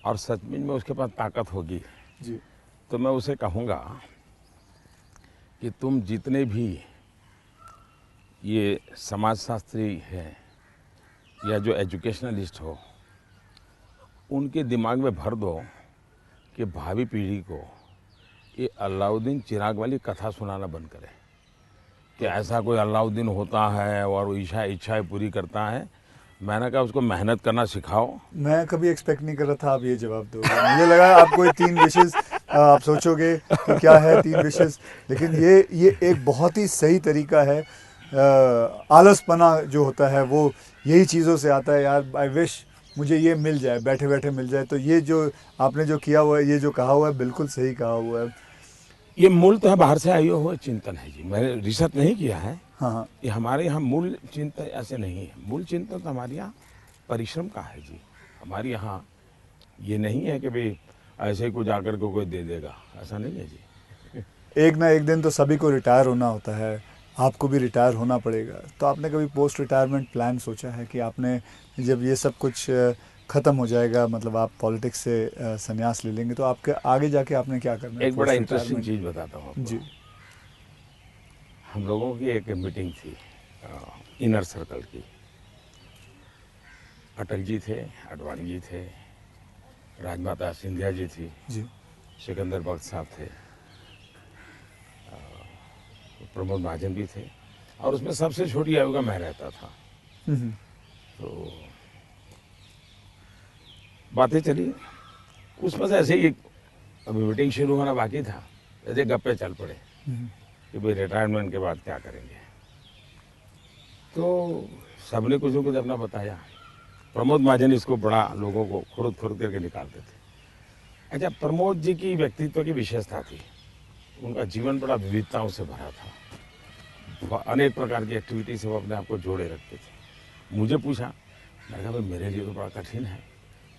और सचमुच में उसके पास ताकत होगी, जी। तो मैं उसे कहूँगा कि तुम जितने भी ये समाजशास्त्री हैं या जो एजुकेशनलिस्ट हो, उनके दिमाग में भर दो कि भावी पीढ़ी को ये अलाउद्दीन चिराग वाली कथा सुनाना बंद करें कि ऐसा कोई अलाउद्दीन होता है और वो इच्छाएं पूरी करता है। मैंने कहा उसको मेहनत करना सिखाओ। मैं कभी एक्सपेक्ट नहीं कर रहा था आप ये जवाब दोगे। मुझे लगा आपको ये 3 विशेस आप सोचोगे कि क्या है 3 विशेस, लेकिन ये एक बहुत ही सही तरीका है। आलसपना जो होता है वो यही चीज़ों से आता है। यार, आई विश मुझे ये मिल जाए, बैठे बैठे मिल जाए। तो ये जो आपने जो किया हुआ है, ये जो कहा हुआ है, बिल्कुल सही कहा हुआ है। ये मूल तो है बाहर से आई हुआ चिंतन है जी, मैंने रिसर्च नहीं किया है। हाँ, हाँ। ये हमारे यहाँ मूल चिंतन ऐसे नहीं है। मूल चिंतन तो हमारे यहाँ परिश्रम का है जी। हमारे यहाँ ये नहीं है कि भाई ऐसे ही कुछ आकर के कोई दे देगा, ऐसा नहीं है जी। एक ना एक दिन तो सभी को रिटायर होना होता है, आपको भी रिटायर होना पड़ेगा। तो आपने कभी पोस्ट रिटायरमेंट प्लान सोचा है कि आपने जब ये सब कुछ ख़त्म हो जाएगा, मतलब आप पॉलिटिक्स से संन्यास ले लेंगे, तो आपके आगे जाके आपने क्या करना है? एक बड़ा पोस्ट इंटरेस्टिंग रिटायरमेंट। चीज़ बताता हूँ आपको। जी। हम लोगों की एक मीटिंग थी इनर सर्कल की। अटल जी थे, आडवाणी जी थे, राजमाता सिंधिया जी थी, जी। सिकंदर बख्श साहब थे, प्रमोद महाजन भी थे, और उसमें सबसे छोटी आयु का मैं रहता था। तो बातें चली, उसमें से ऐसे ही अभी मीटिंग शुरू होना बाकी था, ऐसे गप्पे चल पड़े कि भाई रिटायरमेंट के बाद क्या करेंगे। तो सबने कुछ न कुछ अपना बताया। प्रमोद महाजन इसको बड़ा लोगों को खुद करके निकालते थे। अच्छा, प्रमोद जी की व्यक्तित्व की विशेषता थी, उनका जीवन बड़ा विविधताओं से भरा था। अनेक प्रकार की एक्टिविटी से वो अपने आप को जोड़े रखते थे। मुझे पूछा, मैंने कहा भाई मेरे लिए तो बड़ा कठिन है,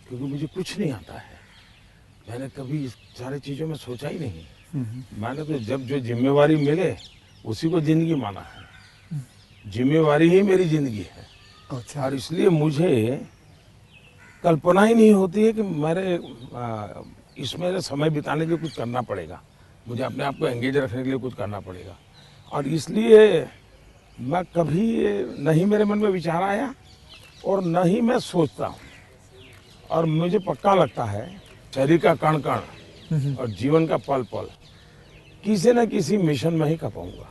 क्योंकि मुझे कुछ नहीं आता है। मैंने कभी इस सारी चीज़ों में सोचा ही नहीं। मैंने तो जब जो जिम्मेवारी मिले उसी को जिंदगी माना है। जिम्मेवारी ही मेरी जिंदगी है। अच्छा। और इसलिए मुझे कल्पना ही नहीं होती है कि मेरे इसमें समय बिताने के लिए कुछ करना पड़ेगा, मुझे अपने आप को एंगेज रखने के लिए कुछ करना पड़ेगा। और इसलिए मैं कभी नहीं मेरे मन में विचार आया और न ही मैं सोचता हूँ। और मुझे पक्का लगता है शरीर का कण कण और जीवन का पल पल किसी न किसी मिशन में ही खपाऊंगा।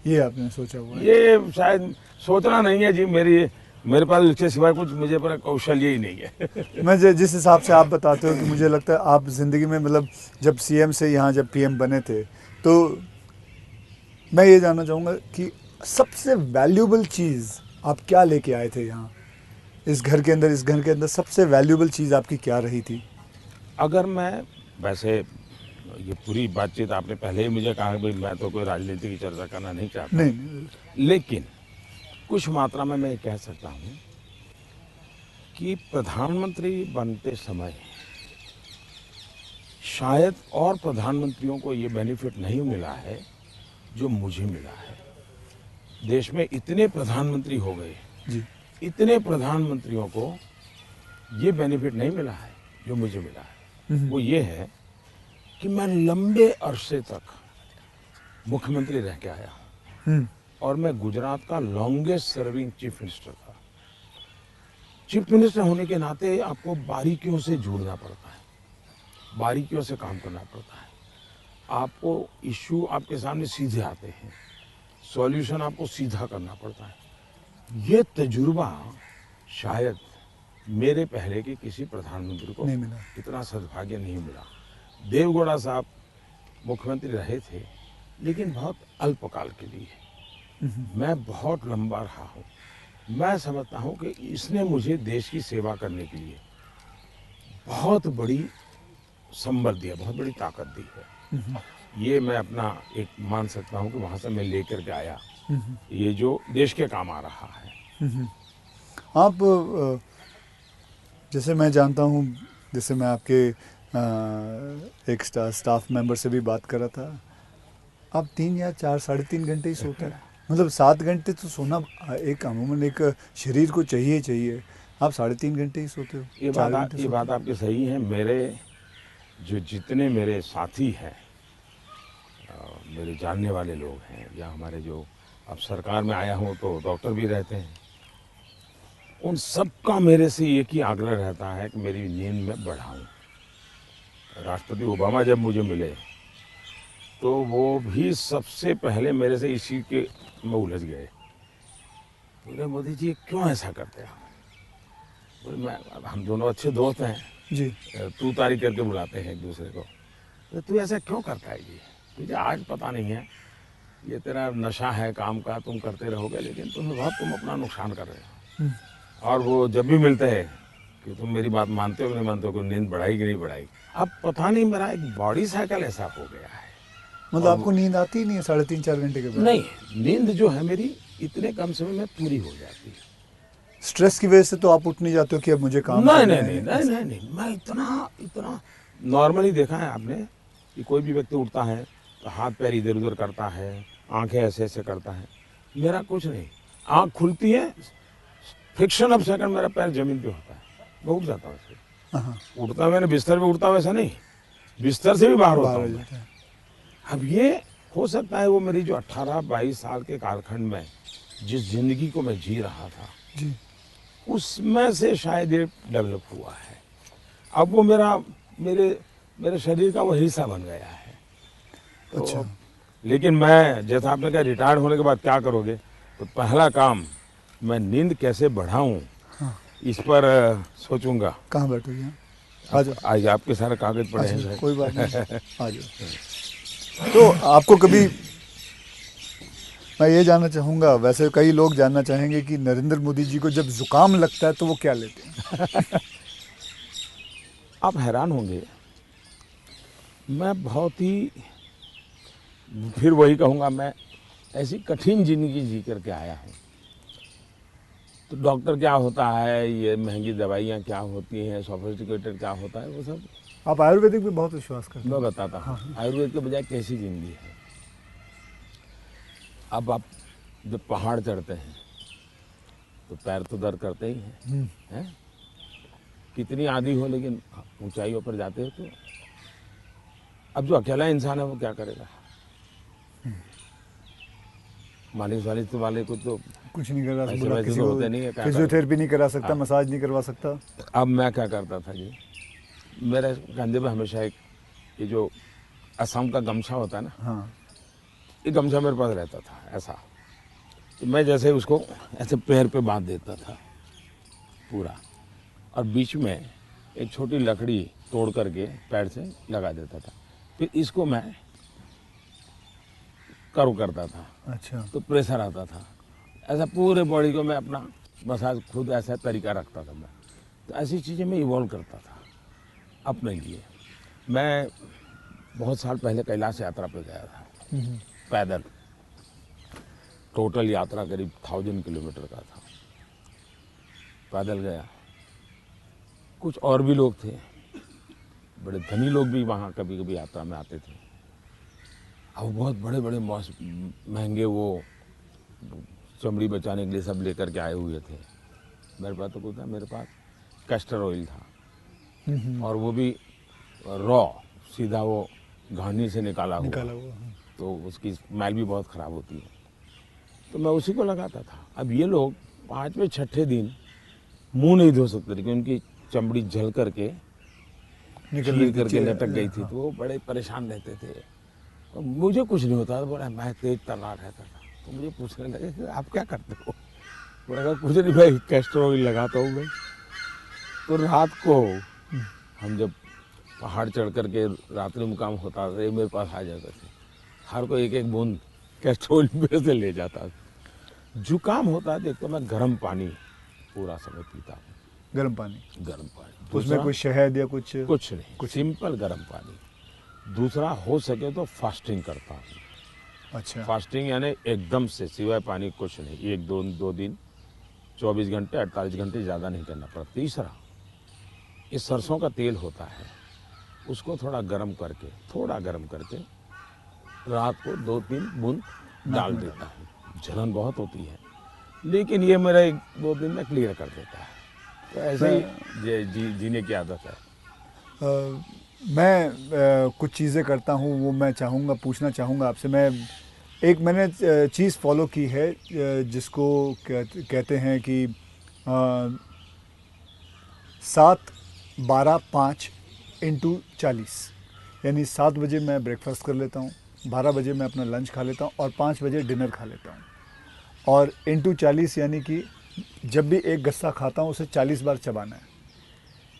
ये आपने सोचा हुआ है? ये शायद सोचना नहीं है जी, मेरे पास इसके सिवाय कुछ मुझे पर कौशल्य ही नहीं है। मैं जिस हिसाब से आप बताते हो कि मुझे लगता है आप ज़िंदगी में, मतलब जब सीएम से यहाँ जब पीएम बने थे, तो मैं ये जानना चाहूँगा कि सबसे वैल्यूबल चीज़ आप क्या लेके आए थे यहाँ, इस घर के अंदर सबसे वैल्यूबल चीज़ आपकी क्या रही थी? अगर मैं, वैसे ये पूरी बातचीत आपने पहले ही मुझे कहा कि भाई मैं तो कोई राजनीति की चर्चा करना नहीं चाहता, नहीं। लेकिन कुछ मात्रा में मैं ये कह सकता हूँ कि प्रधानमंत्री बनते समय शायद और प्रधानमंत्रियों को ये बेनिफिट नहीं मिला है जो मुझे मिला है। देश में इतने प्रधानमंत्री हो गए जी। इतने प्रधानमंत्रियों को ये बेनिफिट नहीं मिला है जो मुझे मिला है। वो ये है कि मैं लंबे अरसे तक मुख्यमंत्री रह के आया हूँ और मैं गुजरात का लॉन्गेस्ट सर्विंग चीफ मिनिस्टर था। चीफ मिनिस्टर होने के नाते आपको बारीकियों से जुड़ना पड़ता है, बारीकियों से काम करना पड़ता है। आपको इश्यू आपके सामने सीधे आते हैं, सॉल्यूशन आपको सीधा करना पड़ता है। ये तजुर्बा शायद मेरे पहले के किसी प्रधानमंत्री को नहीं मिला। इतना सद्भाग्य नहीं मिला। देवगौड़ा साहब मुख्यमंत्री रहे थे, लेकिन बहुत अल्पकाल के लिए। मैं बहुत लंबा रहा हूँ। मैं समझता हूँ कि इसने मुझे देश की सेवा करने के लिए बहुत बड़ी संबल दिया, बहुत बड़ी ताकत दी है। ये मैं अपना एक मान सकता हूँ कि वहाँ से मैं लेकर के आया, ये जो देश के काम आ रहा है। आप जैसे मैं जानता हूँ, जैसे मैं आपके एक स्टाफ मेंबर से भी बात कर रहा था, आप 3 या 4 साढ़े 3 घंटे ही सोते हैं। मतलब 7 घंटे तो सोना एक अमूमन एक शरीर को चाहिए चाहिए, आप 3.5 घंटे ही सोते हो। ये 4 बात घंटे ये सोते बात आपकी सही है। मेरे जो जितने मेरे साथी हैं, मेरे जानने वाले लोग हैं, या हमारे जो अब सरकार में आया हूँ तो डॉक्टर भी रहते हैं, उन सबका मेरे से एक ही आग्रह रहता है कि मेरी नींद में बढ़ाऊं। राष्ट्रपति ओबामा जब मुझे मिले तो वो भी सबसे पहले मेरे से इसी के में उलझ गए। बोले मोदी जी क्यों ऐसा करते हैं आप? बोले मैं, हम दोनों अच्छे दोस्त हैं जी। तू तारी करके बुलाते हैं एक दूसरे को। तो तू ऐसा क्यों करता है जी? तुझे आज पता नहीं है, ये तेरा नशा है काम का, तुम करते रहोगे लेकिन तुम अपना नुकसान कर रहे हो। और वो जब भी मिलते हैं कि तुम मेरी बात मानते हो कि नहीं मानते हो, कि नींद बढ़ाई कि नहीं बढ़ाई। अब पता नहीं मेरा एक बॉडी साइकिल ऐसा हो गया है। मतलब आपको नींद आती ही नहीं है 3.5-4 घंटे के बाद? नहीं, नींद जो है मेरी इतने कम समय में पूरी हो जाती है। स्ट्रेस की वजह से तो आप उठ नहीं जाते हो कि अब मुझे काम नहीं करना नहीं है? नहीं नहीं नहीं, मैं इतना नॉर्मली देखा है आपने कि कोई भी व्यक्ति उठता है तो हाथ पैर इधर उधर करता है, आंखें ऐसे ऐसे करता है। मेरा कुछ नहीं, आंख खुलती है, फ्रिक्शन ऑफ सेकंड मेरा पैर जमीन पे होता है, मैं उठ जाता हूँ उससे। हाँ, उठता मैंने बिस्तर पे उठता वैसा नहीं, बिस्तर से भी बाहर होता बाहर हूँ हो मैं। जाता है। अब ये हो सकता है वो मेरी जो 18-22 साल के कालखंड में जिस जिंदगी को मैं जी रहा था जी। उसमें से शायद ये डेवलप हुआ है। अब वो मेरे शरीर का वो हिस्सा बन गया है। तो अच्छा। लेकिन मैं, जैसा आपने कहा रिटायर होने के बाद क्या करोगे, तो पहला काम मैं नींद कैसे बढ़ाऊं इस पर सोचूंगा। कहाँ बैठोगे आप? आ जाओ। आज आपके सारे कागज पड़े हैं अच्छा, शायद। कोई बात नहीं, आ जाओ। तो आपको कभी, मैं ये जानना चाहूँगा, वैसे कई लोग जानना चाहेंगे कि नरेंद्र मोदी जी को जब जुकाम लगता है तो वो क्या लेते हैं? आप हैरान होंगे, मैं बहुत ही, फिर वही कहूँगा, मैं ऐसी कठिन जिंदगी जी करके आया हूँ। तो डॉक्टर क्या होता है, ये महंगी दवाइयाँ क्या होती हैं, सोफिस्टिकेटेड क्या होता है, वो सब आप आयुर्वेदिक पे बहुत विश्वास करते मैं हैं? बताता हूँ। आयुर्वेद के बजाय कैसी जिंदगी है। अब आप जब पहाड़ चढ़ते हैं तो पैर तो दर्द करते ही हैं, कितनी आदि हो, लेकिन ऊंचाइयों पर जाते हो तो अब जो अकेला इंसान है वो क्या करेगा? मालिश वालिश वाले को तो कुछ नहीं कर रहा, पैसे बोला वैसे किसी तो को होते नहीं है, क्या फिजियोथेरेपी नहीं करा सकता, हाँ। मसाज नहीं करवा सकता। अब मैं क्या करता था जी, मेरे कंधे पे हमेशा एक ये जो असम का गमछा होता है ना, हाँ। ये गमछा मेरे पास रहता था ऐसा। तो मैं जैसे उसको ऐसे पैर पे बांध देता था पूरा, और बीच में एक छोटी लकड़ी तोड़ करके पैर से लगा देता था। फिर इसको मैं कर्व करता था, अच्छा। तो प्रेशर आता था। ऐसा पूरे बॉडी को मैं अपना मसाज खुद ऐसा तरीका रखता था मैं। तो ऐसी चीज़ें मैं इवॉल्व करता था अपने लिए। मैं बहुत साल पहले कैलाश यात्रा पे गया था पैदल। टोटल यात्रा करीब 1000 किलोमीटर का था, पैदल गया। कुछ और भी लोग थे, बड़े धनी लोग भी वहाँ कभी कभी यात्रा में आते थे। अब बहुत बड़े बड़े महंगे वो चमड़ी बचाने के लिए सब लेकर के आए हुए थे। मेरे पास तो कुछ था, मेरे पास कैस्टर ऑयल था, और वो भी रॉ, सीधा वो घानी से निकाला हुआ। हाँ। तो उसकी स्मेल भी बहुत ख़राब होती है, तो मैं उसी को लगाता था। अब ये लोग 5वें 6ठे दिन मुंह नहीं धो सकते थे, क्योंकि उनकी चमड़ी जल करके चीर करके लटक गई थी। तो वो बड़े परेशान रहते थे। तो मुझे कुछ नहीं होता था, बोला मैं तेज तर्रार रहता था। तो मुझे पूछने लगे कि आप क्या करते हो? बोला कहा कुछ नहीं भाई, कैस्टर ऑयल लगाता हूँ मैं। तो रात को हम जब पहाड़ चढ़ करके रात्रि मुकाम होता था, ये मेरे पास आ जाते थे। हर कोई एक एक बूंद कैस्ट्रोल में से ले जाता था। जुकाम होता है तो मैं गर्म पानी पूरा समय पीता हूँ। गर्म पानी, गर्म पानी, उसमें दूसरा कोई शहद या कुछ? कुछ नहीं, सिंपल गर्म पानी। दूसरा, हो सके तो फास्टिंग करता हूँ। अच्छा। फास्टिंग यानी एकदम से सिवाय पानी कुछ नहीं, एक दो दिन 24 घंटे 48 घंटे ज़्यादा नहीं करना पड़ता। तीसरा, ये सरसों का तेल होता है, उसको थोड़ा गर्म करके रात को 2-3 बूंद डाल देता हूँ। जलन बहुत होती है, लेकिन ये मेरा 1-2 दिन में क्लियर कर देता है। तो ऐसे ही जीने की आदत है। मैं कुछ चीज़ें करता हूँ, वो मैं पूछना चाहूँगा आपसे। मैंने चीज़ फॉलो की है जिसको कहते हैं कि 7-12-5 × 40, यानी 7 बजे मैं ब्रेकफास्ट कर लेता हूँ, 12 बजे मैं अपना लंच खा लेता हूँ और 5 बजे डिनर खा लेता हूँ। और × 40 यानी कि जब भी एक गस्सा खाता हूँ उसे 40 बार चबाना है।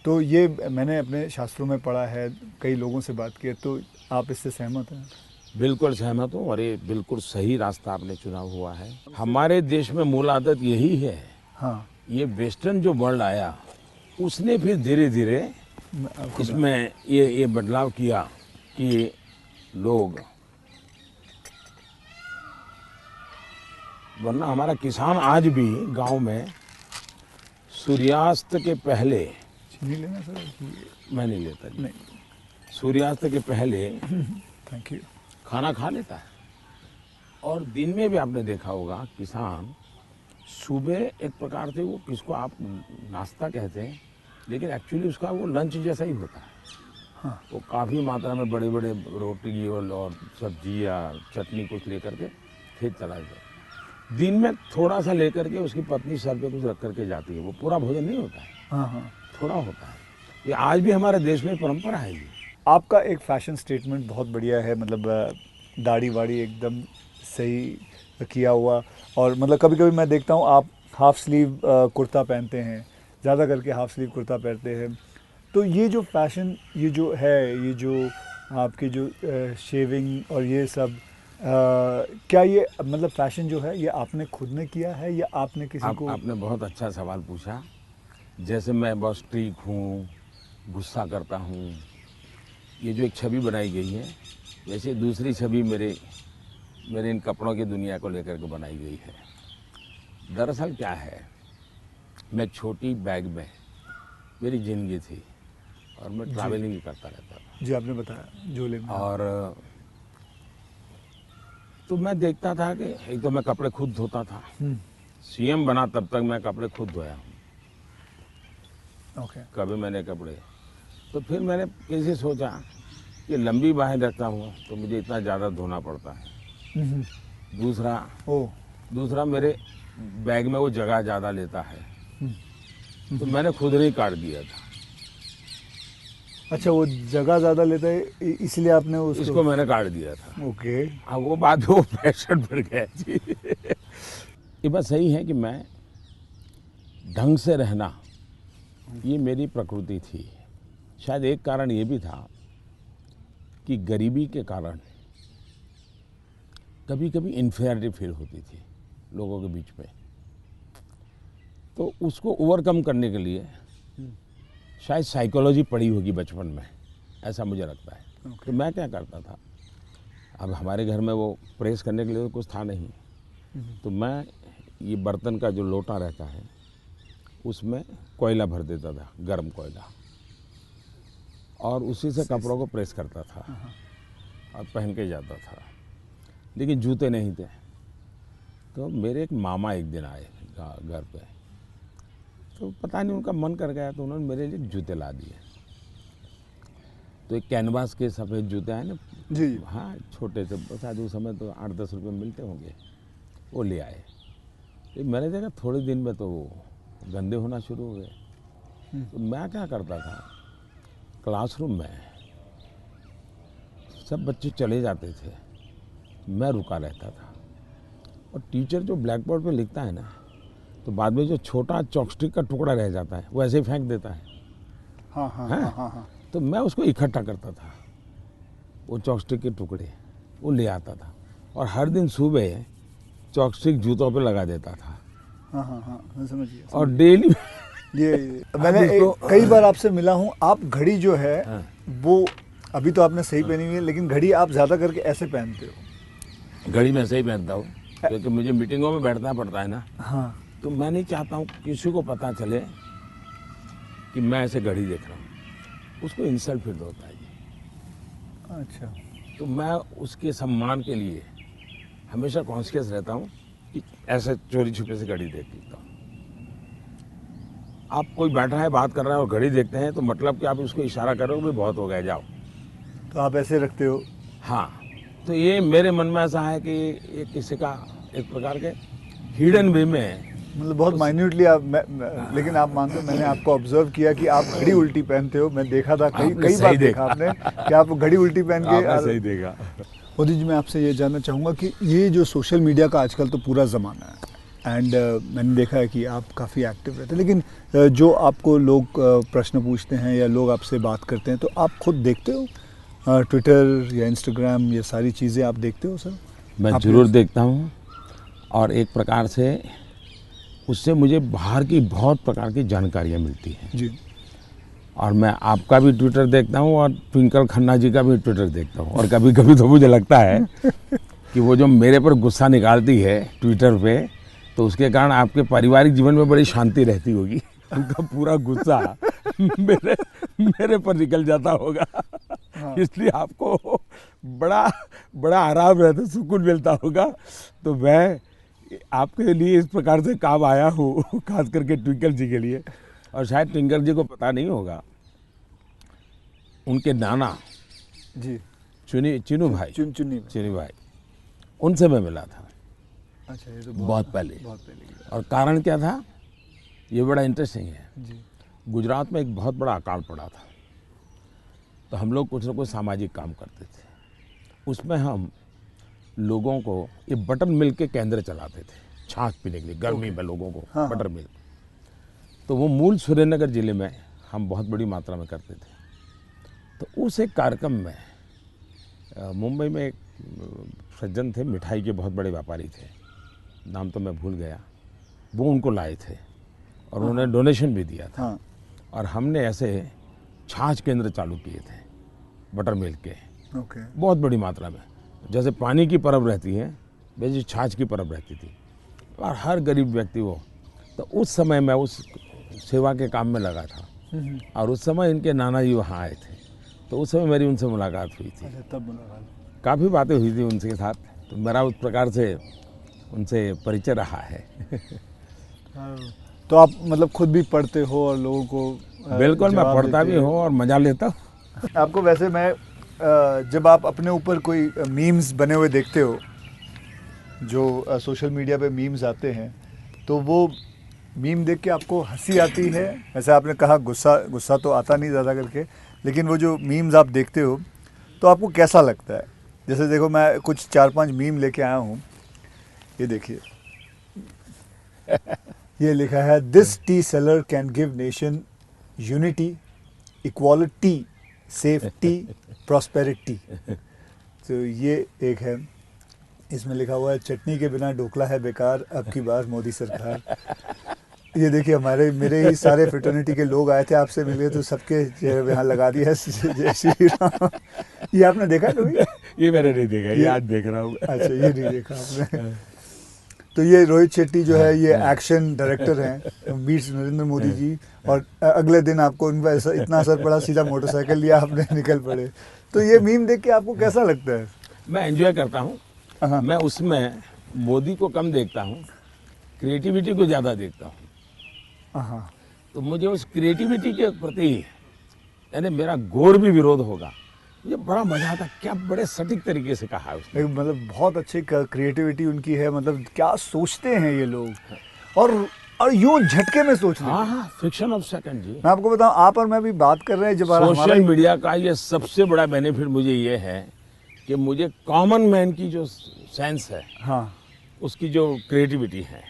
तो ये मैंने अपने शास्त्रों में पढ़ा है, कई लोगों से बात की है, तो आप इससे सहमत हैं? बिल्कुल सहमत हूँ, और ये बिल्कुल सही रास्ता आपने चुना हुआ है। हमारे देश में मूल आदत यही है। हाँ, ये वेस्टर्न जो वर्ल्ड आया, उसने फिर धीरे धीरे इसमें ये बदलाव किया कि लोग, वरना हमारा किसान आज भी गांव में सूर्यास्त के पहले, नहीं लेना सर? मैं नहीं लेता जी, नहीं, सूर्यास्त के पहले थैंक यू। खाना खा लेता है। और दिन में भी आपने देखा होगा, किसान सुबह एक प्रकार से, वो किसको आप नाश्ता कहते हैं, लेकिन एक्चुअली उसका वो लंच जैसा ही होता है। हाँ, वो काफ़ी मात्रा में बड़े बड़े रोटी और सब्जी या चटनी कुछ लेकर के खेत चला जाता है। दिन में थोड़ा सा लेकर के उसकी पत्नी सर पे कुछ रख करके जाती है। वो पूरा भोजन नहीं होता है, हाँ, हाँ। थोड़ा होता है। ये आज भी हमारे देश में परंपरा है ये। आपका एक फैशन स्टेटमेंट बहुत बढ़िया है, मतलब दाढ़ी वाड़ी एकदम सही किया हुआ। और मतलब कभी कभी मैं देखता हूँ आप हाफ स्लीव कुर्ता पहनते हैं, ज़्यादा करके हाफ स्लीव कुर्ता पहनते हैं। तो ये जो फैशन, ये जो है, ये जो आपकी जो शेविंग और ये सब, क्या ये मतलब फैशन जो है ये आपने खुद ने किया है या आपने किसी को? आपने बहुत अच्छा सवाल पूछा। जैसे मैं बहुत स्ट्रीक हूँ, गुस्सा करता हूँ, ये जो एक छवि बनाई गई है, वैसे दूसरी छवि मेरे इन कपड़ों की दुनिया को लेकर के बनाई गई है। दरअसल क्या है, मैं छोटी बैग में मेरी ज़िंदगी थी और मैं ट्रैवलिंग करता रहता था। जी, आपने बताया झोले में। और तो मैं देखता था कि एक तो मैं कपड़े खुद धोता था। सीएम बना तब तक मैं कपड़े खुद धोया हूँ। ओके। कभी मैंने कपड़े, तो फिर मैंने कैसे सोचा कि लंबी बाहें रखता हूँ तो मुझे इतना ज़्यादा धोना पड़ता है। दूसरा मेरे बैग में वो जगह ज़्यादा लेता है, तो मैंने खुद नहीं काट दिया था। अच्छा, वो जगह ज़्यादा लेता है इसलिए आपने इसको मैंने काट दिया था। ओके। अब वो बात वो फैशन पर गया जी। ये बात सही है कि मैं ढंग से रहना, ये मेरी प्रकृति थी। शायद एक कारण ये भी था कि गरीबी के कारण कभी कभी इन्फीरियरिटी फील होती थी लोगों के बीच में। तो उसको ओवरकम करने के लिए शायद साइकोलॉजी पढ़ी होगी बचपन में, ऐसा मुझे लगता है। तो मैं क्या करता था, अब हमारे घर में वो प्रेस करने के लिए तो कुछ था नहीं, तो मैं ये बर्तन का जो लोटा रहता है उसमें कोयला भर देता था, गर्म कोयला, और उसी से कपड़ों को प्रेस करता था और पहन के जाता था। लेकिन जूते नहीं थे। तो मेरे एक मामा एक दिन आए घर पे, तो पता नहीं उनका मन कर गया, तो उन्होंने मेरे लिए जूते ला दिए। तो एक कैनवास के सफ़ेद जूते आए ना जी, हाँ, छोटे से, शायद उस समय तो 8-10 रुपये मिलते होंगे, वो ले आए। तो मैंने देखा थोड़े दिन में तो वो गंदे होना शुरू हो गए। तो मैं क्या करता था, क्लासरूम में सब बच्चे चले जाते थे, मैं रुका रहता था, और टीचर जो ब्लैक बोर्ड पे लिखता है ना, तो बाद में जो छोटा चॉपस्टिक का टुकड़ा रह जाता है वो ऐसे ही फेंक देता है। हाँ हाँ हाँ हाँ हाँ। तो मैं उसको इकट्ठा करता था, वो चॉपस्टिक के टुकड़े, वो ले आता था और हर दिन सुबह चॉपस्टिक जूतों पे लगा देता था। हाँ हाँ हाँ, मैं समझ गया। और डेली ये मैंने कई बार आपसे मिला हूँ, आप घड़ी जो है हाँ। वो अभी तो आपने सही पहनी हुई है, लेकिन घड़ी आप ज़्यादा करके ऐसे पहनते हो। घड़ी मैं सही पहनता हूँ क्योंकि मुझे मीटिंगों में बैठना पड़ता है ना, हाँ, तो मैं नहीं चाहता हूँ किसी को पता चले कि मैं ऐसे घड़ी देख रहा हूँ, उसको इंसल्ट फील होता है जी। अच्छा। तो मैं उसके सम्मान के लिए हमेशा कॉन्शियस रहता हूँ कि ऐसे चोरी छुपे से घड़ी देख लेता हूँ। आप कोई बैठा है बात कर रहा है और घड़ी देखते हैं तो मतलब कि आप उसको इशारा करो भी बहुत हो गया जाओ। तो आप ऐसे रखते हो। हाँ, तो ये मेरे मन में ऐसा है कि ये किसी का एक प्रकार के हिडन वे में, मतलब बहुत माइन्यूटली आप लेकिन आप मानते हो, मैंने आपको ऑब्जर्व किया कि आप घड़ी उल्टी पहनते हो। मैं देखा था कई बार देखा आपने कि आप घड़ी उल्टी पहन के। आपने सही देखा। मोदी जी, मैं आपसे ये जानना चाहूँगा कि ये जो सोशल मीडिया का आजकल तो पूरा ज़माना है, एंड मैंने देखा है कि आप काफ़ी एक्टिव रहते हैं, लेकिन जो आपको लोग प्रश्न पूछते हैं या लोग आपसे बात करते हैं, तो आप खुद देखते हो ट्विटर या इंस्टाग्राम, ये सारी चीज़ें आप देखते हो सर? मैं ज़रूर देखता हूँ और एक प्रकार से उससे मुझे बाहर की बहुत प्रकार की जानकारियाँ मिलती हैं जी। और मैं आपका भी ट्विटर देखता हूँ और ट्विंकल खन्ना जी का भी ट्विटर देखता हूँ। और कभी कभी तो मुझे लगता है कि वो जो मेरे पर गुस्सा निकालती है ट्विटर पे, तो उसके कारण आपके पारिवारिक जीवन में बड़ी शांति रहती होगी। उनका पूरा गुस्सा मेरे पर निकल जाता होगा। हाँ। इसलिए आपको बड़ा आराम रहता, सुकून मिलता होगा। तो मैं आपके लिए इस प्रकार से काम आया हूँ, खास करके ट्विंकल जी के लिए। और शायद ट्विंकल जी को पता नहीं होगा, उनके नाना जी चुनी भाई, उनसे मैं मिला था। अच्छा, ये तो बहुत पहले। और कारण क्या था, ये बड़ा इंटरेस्टिंग है जी। गुजरात में एक बहुत बड़ा अकाल पड़ा था, तो हम लोग कुछ न कुछ सामाजिक काम करते थे। उसमें हम लोगों को ये बटर मिल्क के केंद्र चलाते थे, छाछ पीने के लिए गर्मी में लोगों को। हाँ। बटर मिल्क, तो वो मूल सुरेंद्रनगर जिले में हम बहुत बड़ी मात्रा में करते थे। तो उस एक कार्यक्रम में मुंबई में एक सज्जन थे, मिठाई के बहुत बड़े व्यापारी थे, नाम तो मैं भूल गया, वो उनको लाए थे और उन्होंने डोनेशन भी दिया था। हाँ। और हमने ऐसे छाछ केंद्र चालू किए थे बटर मिल्क के। ओके। बहुत बड़ी मात्रा में, जैसे पानी की परब रहती है वैसे छाछ की परब रहती थी, और हर गरीब व्यक्ति वो। तो उस समय मैं उस सेवा के काम में लगा था और उस समय इनके नाना जी वहाँ आए थे, तो उस समय मेरी उनसे मुलाकात हुई थी। अच्छा, तब मुलाकात, काफ़ी बातें हुई थी उनके साथ, तो मेरा उस प्रकार से उनसे परिचय रहा है। तो आप मतलब खुद भी पढ़ते हो और लोगों को? बिल्कुल, मैं पढ़ता भी हूँ और मज़ा लेता हूँ। आपको वैसे मैं जब आप अपने ऊपर कोई मीम्स बने हुए देखते हो, जो सोशल मीडिया पे मीम्स आते हैं, तो वो मीम देख के आपको हंसी आती है? वैसे आपने कहा गुस्सा तो आता नहीं ज़्यादा करके, लेकिन वो जो मीम्स आप देखते हो तो आपको कैसा लगता है? जैसे देखो, मैं कुछ 4-5 मीम लेके आया हूँ, ये देखिए। ये लिखा है, this T seller can give nation unity, equality, safety, prosperity. तो ये एक है, इसमें लिखा हुआ है, चटनी के बिना ढोकला है बेकार, अब की बार मोदी सरकार। ये देखिए, मेरे ही सारे फ्रेटर्निटी के लोग आए थे, आपसे मिले तो सबके चेहरे पे यहाँ लगा दिया है जय श्री राम। ये आपने देखा कभी? ये मैंने नहीं देखा, ये आज देख रहा हूँ। अच्छा, ये नहीं देखा आपने? तो ये रोहित शेट्टी जो है, ये एक्शन डायरेक्टर हैं, मीट्स नरेंद्र मोदी जी, और अगले दिन आपको उन पर इतना असर पड़ा, सीधा मोटरसाइकिल लिया आपने, निकल पड़े। तो ये मीम देख के आपको कैसा लगता है? मैं एंजॉय करता हूँ। मैं उसमें मोदी को कम देखता हूँ, क्रिएटिविटी को ज़्यादा देखता हूँ। तो मुझे उस क्रिएटिविटी के प्रति, यानी मेरा घोर भी विरोध होगा, मुझे बड़ा मजा आता। क्या बड़े सटीक तरीके से कहा है उसने। मतलब बहुत अच्छी क्रिएटिविटी उनकी है, मतलब क्या सोचते हैं ये लोग, और यूं झटके में सोचते हैं। हाँ, फ्रिक्शन ऑफ सेकंड जी। मैं आपको बताऊं, आप और मैं भी बात कर रहे हैं, जब सोशल मीडिया का ये सबसे बड़ा बेनिफिट मुझे ये है कि मुझे कॉमन मैन की जो सेंस है, हाँ, उसकी जो क्रिएटिविटी है,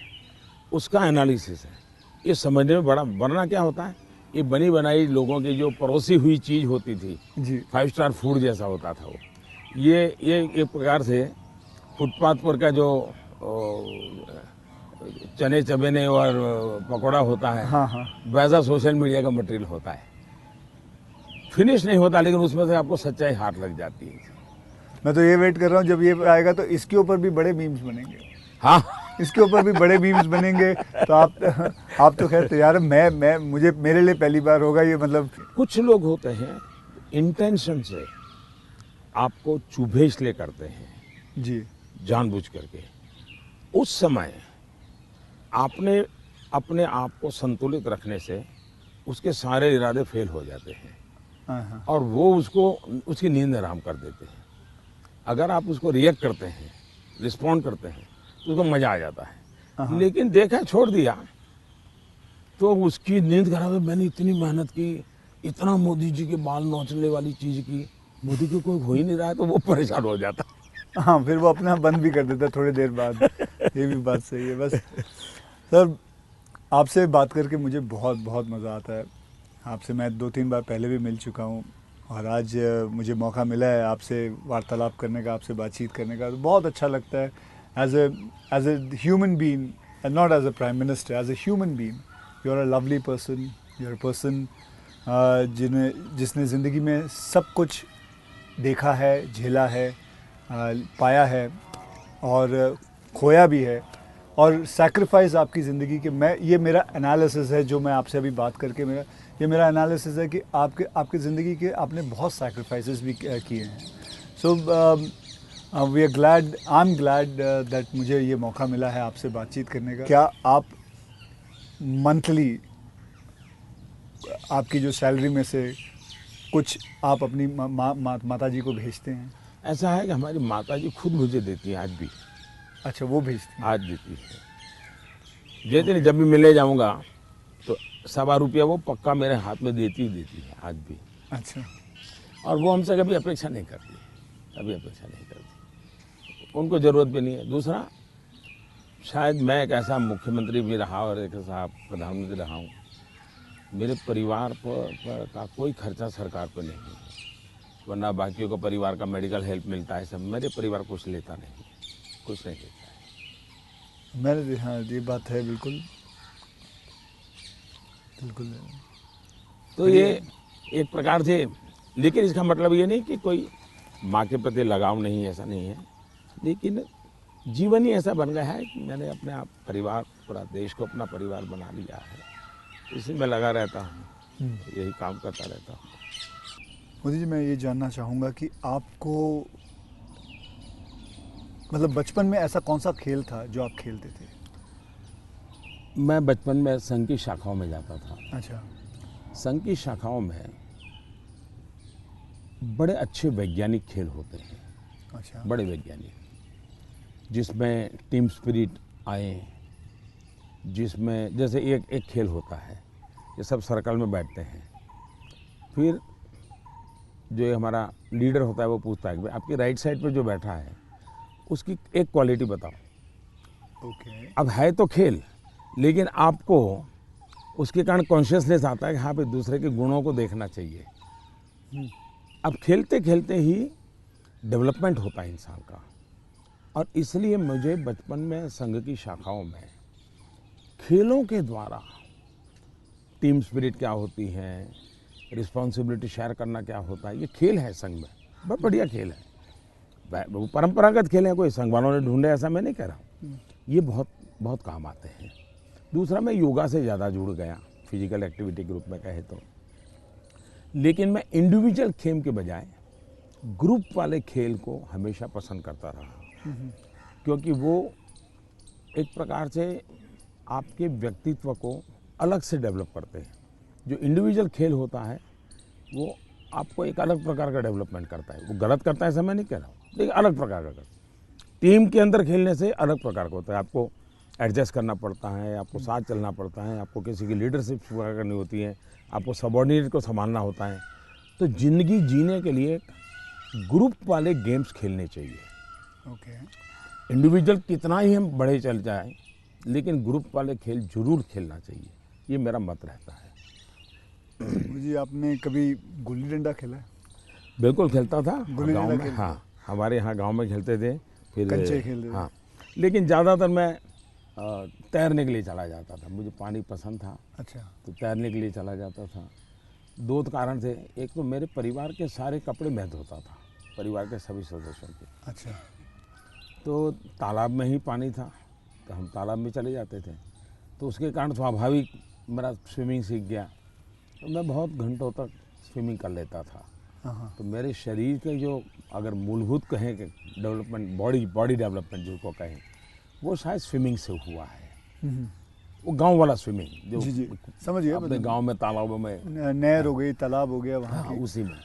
उसका एनालिसिस है, ये समझने में बड़ा, वरना क्या होता है, ये बनी बनाई लोगों की जो परोसी हुई चीज़ होती थी जी, 5 स्टार फूड जैसा होता था वो, ये एक प्रकार से फुटपाथ पर का जो चने चबेने और पकौड़ा होता है, हाँ हाँ, वैसा सोशल मीडिया का मटेरियल होता है। फिनिश नहीं होता, लेकिन उसमें से आपको सच्चाई हाथ लग जाती है। मैं तो ये वेट कर रहा हूँ जब ये आएगा तो इसके ऊपर भी बड़े मीम्स बनेंगे, हाँ, इसके ऊपर भी बड़े मीम्स बनेंगे। तो आप तो खैर तैयार है, मैं मुझे मेरे लिए पहली बार होगा ये, मतलब। कुछ लोग होते हैं इंटेंशन से आपको चुभे इसलिए करते हैं, जी जानबूझ करके। उस समय आपने अपने आप को संतुलित रखने से उसके सारे इरादे फेल हो जाते हैं हाँ हाँ और वो उसकी नींद हराम कर देते हैं। अगर आप उसको रिएक्ट करते हैं, रिस्पॉन्ड करते हैं, तो उसको मजा आ जाता है। लेकिन देखा छोड़ दिया तो उसकी नींद खराब है। मैंने इतनी मेहनत की, इतना मोदी जी के बाल नोचने वाली चीज की, मोदी को कोई हो ही नहीं रहा है, तो वो परेशान हो जाता। हाँ, फिर वो अपना बंद भी कर देता है थोड़ी देर बाद। ये भी बात सही है। बस सर, आपसे बात करके मुझे बहुत बहुत मज़ा आता है। आपसे मैं 2-3 बार पहले भी मिल चुका हूँ और आज मुझे मौका मिला है आपसे वार्तालाप करने का, आपसे बातचीत करने का, तो बहुत अच्छा लगता है। As a human being and not as a prime minister, as a human being you are a lovely person, you are a person जिसने ज़िंदगी में सब कुछ देखा है, झेला है, पाया है और खोया भी है, और सैक्रिफाइस आपकी ज़िंदगी के, मैं ये मेरा एनालिसिस है जो मैं आपसे अभी बात करके मेरा एनालिसिस है कि आपकी ज़िंदगी के आपने बहुत सैक्रिफाइसेस भी किए हैं। So we are glad, I am glad that मुझे ये मौका मिला है आपसे बातचीत करने का। क्या आप मंथली आपकी जो सैलरी में से कुछ आप अपनी माता जी को भेजते हैं? ऐसा है कि हमारी माता जी खुद मुझे देती है आज भी। अच्छा, वो भेजती हैं? आज देती है, देती नहीं। जब भी मिलने जाऊंगा तो ₹1.25 वो पक्का मेरे हाथ में देती है आज भी। अच्छा, और वो हमसे कभी अपेक्षा नहीं करती, कभी अपेक्षा नहीं करती, उनको ज़रूरत भी नहीं है। दूसरा, शायद मैं एक ऐसा मुख्यमंत्री भी रहा और एक ऐसा प्रधानमंत्री रहा हूँ, मेरे परिवार पर का कोई खर्चा सरकार पर नहीं है, वरना बाकियों को परिवार का मेडिकल हेल्प मिलता है सब, मेरे परिवार कुछ लेता नहीं, कुछ नहीं लेता है। मैंने, हाँ ये बात है, बिल्कुल बिल्कुल। तो ये एक प्रकार से, लेकिन इसका मतलब ये नहीं कि कोई माँ के प्रति लगाव नहीं है, ऐसा नहीं है, लेकिन जीवन ही ऐसा बन गया है कि मैंने अपने आप परिवार, पूरा देश को अपना परिवार बना लिया है, इसी में लगा रहता हूँ, यही काम करता रहता हूँ। मोदी जी, मैं ये जानना चाहूँगा कि आपको, मतलब बचपन में ऐसा कौन सा खेल था जो आप खेलते थे? मैं बचपन में संघ की शाखाओं में जाता था। अच्छा। संघ की शाखाओं में बड़े अच्छे वैज्ञानिक खेल होते हैं। अच्छा। बड़े वैज्ञानिक, जिसमें टीम स्पिरिट आए, जिसमें जैसे एक खेल होता है, ये सब सर्कल में बैठते हैं, फिर जो ये हमारा लीडर होता है वो पूछता है कि आपकी राइट साइड पे जो बैठा है उसकी एक क्वालिटी बताओ। ओके। अब है तो खेल, लेकिन आपको उसके कारण कॉन्शियसनेस आता है कि हाँ भाई दूसरे के गुणों को देखना चाहिए। अब खेलते खेलते ही डेवलपमेंट होता है इंसान का, और इसलिए मुझे बचपन में संघ की शाखाओं में खेलों के द्वारा टीम स्पिरिट क्या होती है, रिस्पॉन्सिबिलिटी शेयर करना क्या होता है, ये खेल है संघ में, बहुत बढ़िया खेल है। वो परंपरागत खेल है, कोई संघ वालों ने ढूंढे ऐसा मैं नहीं कह रहा हूँ, ये बहुत बहुत काम आते हैं। दूसरा, मैं योगा से ज़्यादा जुड़ गया, फिजिकल एक्टिविटी के रूप में कहे तो, लेकिन मैं इंडिविजुअल खेल के बजाय ग्रुप वाले खेल को हमेशा पसंद करता रहा, क्योंकि वो एक प्रकार से आपके व्यक्तित्व को अलग से डेवलप करते हैं। जो इंडिविजुअल खेल होता है वो आपको एक अलग प्रकार का डेवलपमेंट करता है, वो गलत करता है ऐसा मैं नहीं कह रहा हूँ, लेकिन अलग प्रकार का करता है। टीम के अंदर खेलने से अलग प्रकार का होता है, आपको एडजस्ट करना पड़ता है, आपको साथ चलना पड़ता है, आपको किसी की लीडरशिप करनी होती है, आपको सबॉर्डिनेट को संभालना होता है। तो ज़िंदगी जीने के लिए ग्रुप वाले गेम्स खेलने चाहिए। ओके। इंडिविजुअल कितना ही हम बड़े चल जाएं, लेकिन ग्रुप वाले खेल जरूर खेलना चाहिए, ये मेरा मत रहता है। जी, आपने कभी गुल्ली डंडा खेला है? बिल्कुल खेलता था गुल्ली गाँव डंडा में। खेलते? हाँ हमारे यहाँ गांव में खेलते थे, फिर कंचे खेलते थे। हाँ, लेकिन ज़्यादातर मैं तैरने के लिए चला जाता था, मुझे पानी पसंद था, अच्छा। तो तैरने के लिए चला जाता था। दो कारण थे, एक तो मेरे परिवार के सारे कपड़े मैं धोता था, परिवार के सभी सदस्यों के। अच्छा। तो तालाब में ही पानी था, तो हम तालाब में चले जाते थे, तो उसके कारण स्वाभाविक मेरा स्विमिंग सीख गया, तो मैं बहुत घंटों तक स्विमिंग कर लेता था। हाँ। तो मेरे शरीर के जो अगर मूलभूत कहें कि डेवलपमेंट, बॉडी डेवलपमेंट जिसको कहें, वो शायद स्विमिंग से हुआ है। वो गांव वाला स्विमिंग जो जी समझ गया। अपने गांव में तालाबों में, नहर हो गई, तालाब हो गया वहाँ हाँ, की। उसी में।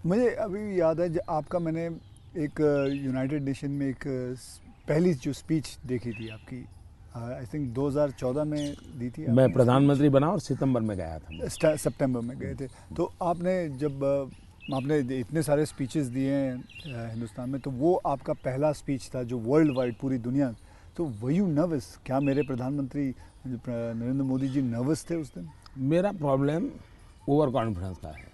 मुझे अभी याद है आपका, मैंने एक यूनाइटेड नेशन में एक पहली जो स्पीच देखी थी आपकी, आई थिंक 2014 में दी थी। मैं प्रधानमंत्री बना और सितंबर में गया था, सितंबर में गए थे। तो आपने जब आपने इतने सारे स्पीचेस दिए हैं हिंदुस्तान में, तो वो आपका पहला स्पीच था जो वर्ल्ड वाइड पूरी दुनिया। तो वर यू नर्वस? क्या मेरे प्रधानमंत्री नरेंद्र मोदी जी नर्वस थे उस दिन? मेरा प्रॉब्लम ओवर कॉन्फिडेंस का है।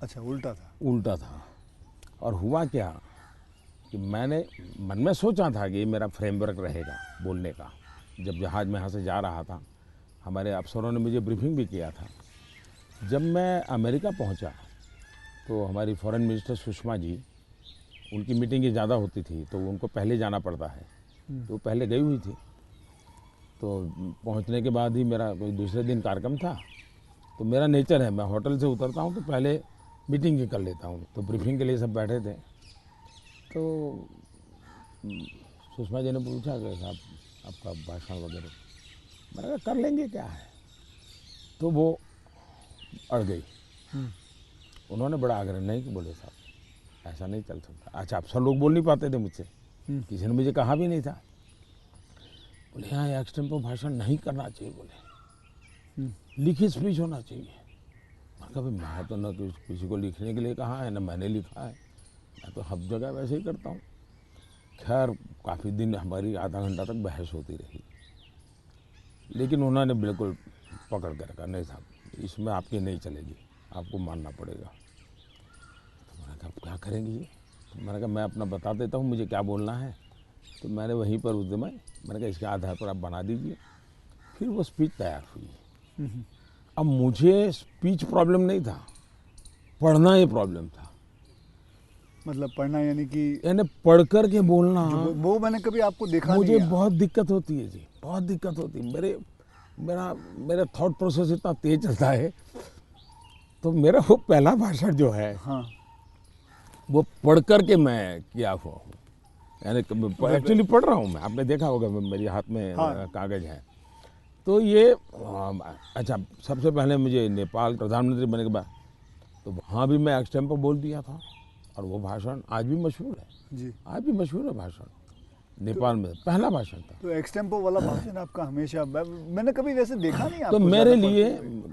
अच्छा, उल्टा था? उल्टा था। और हुआ क्या कि मैंने मन में सोचा था कि ये मेरा फ्रेमवर्क रहेगा बोलने का। जब जहाज़ में यहाँ से जा रहा था, हमारे अफसरों ने मुझे ब्रीफिंग भी किया था। जब मैं अमेरिका पहुँचा तो हमारी फॉरेन मिनिस्टर सुषमा जी, उनकी मीटिंगें ज़्यादा होती थी, तो उनको पहले जाना पड़ता है, तो पहले गई हुई थी। तो पहुंचने के बाद ही मेरा कोई दूसरे दिन कार्यक्रम था, तो मेरा नेचर है, मैं होटल से उतरता हूं तो पहले मीटिंग ही कर लेता हूं। तो ब्रीफिंग के लिए सब बैठे थे, तो सुषमा जी ने पूछा कि साहब आपका भाषण वगैरह, मैंने कहा कर लेंगे, क्या है। तो वो अड़ गई। उन्होंने बड़ा आग्रह नहीं कि बोले साहब ऐसा नहीं चल सकता। अच्छा, अफसर लोग बोल नहीं पाते थे मुझसे, किसी ने मुझे कहा भी नहीं था। बोले यहाँ एक्सटेम्पो भाषण नहीं करना चाहिए, बोले लिखित स्पीच होना चाहिए। मैंने कहा मैं तो न किसी को लिखने के लिए कहा है, न मैंने लिखा है, मैं तो हर जगह वैसे ही करता हूँ। खैर काफ़ी दिन हमारी आधा घंटा तक बहस होती रही, लेकिन उन्होंने बिल्कुल पकड़ कर कहा नहीं साहब इसमें आपकी नहीं चलेगी, आपको मानना पड़ेगा। तो मैंने कहा क्या करेंगे ये? तो मैंने कहा मैं अपना बता देता हूँ मुझे क्या बोलना है। तो मैंने वहीं पर उस दिन मैंने कहा इसके आधार पर आप बना दीजिए। फिर वो स्पीच तैयार हुई। अब मुझे स्पीच प्रॉब्लम नहीं था, पढ़ना ही प्रॉब्लम था। मतलब पढ़ना यानी पढ़ कर के बोलना, वो मैंने कभी आपको देखा मुझे नहीं। बहुत दिक्कत होती है जी, बहुत दिक्कत होती है। मेरा थॉट प्रोसेस इतना तेज चलता है। तो मेरा वो पहला भाषण जो है, हाँ, वो पढ़ कर के मैं किया हुआ हूँ, यानी एक्चुअली पढ़ रहा हूँ मैं। आपने देखा होगा मेरे हाथ में कागज है। तो ये अच्छा, सबसे पहले मुझे नेपाल प्रधानमंत्री बनने के बाद तो वहाँ भी मैं एक्सटेम्पो बोल दिया था, और वो भाषण आज भी मशहूर है जी। आज भी मशहूर है भाषण। नेपाल में पहला भाषण था। तो एक्सटेम्पो वाला भाषण आपका हमेशा, मैंने कभी वैसे देखा नहीं तो आपको।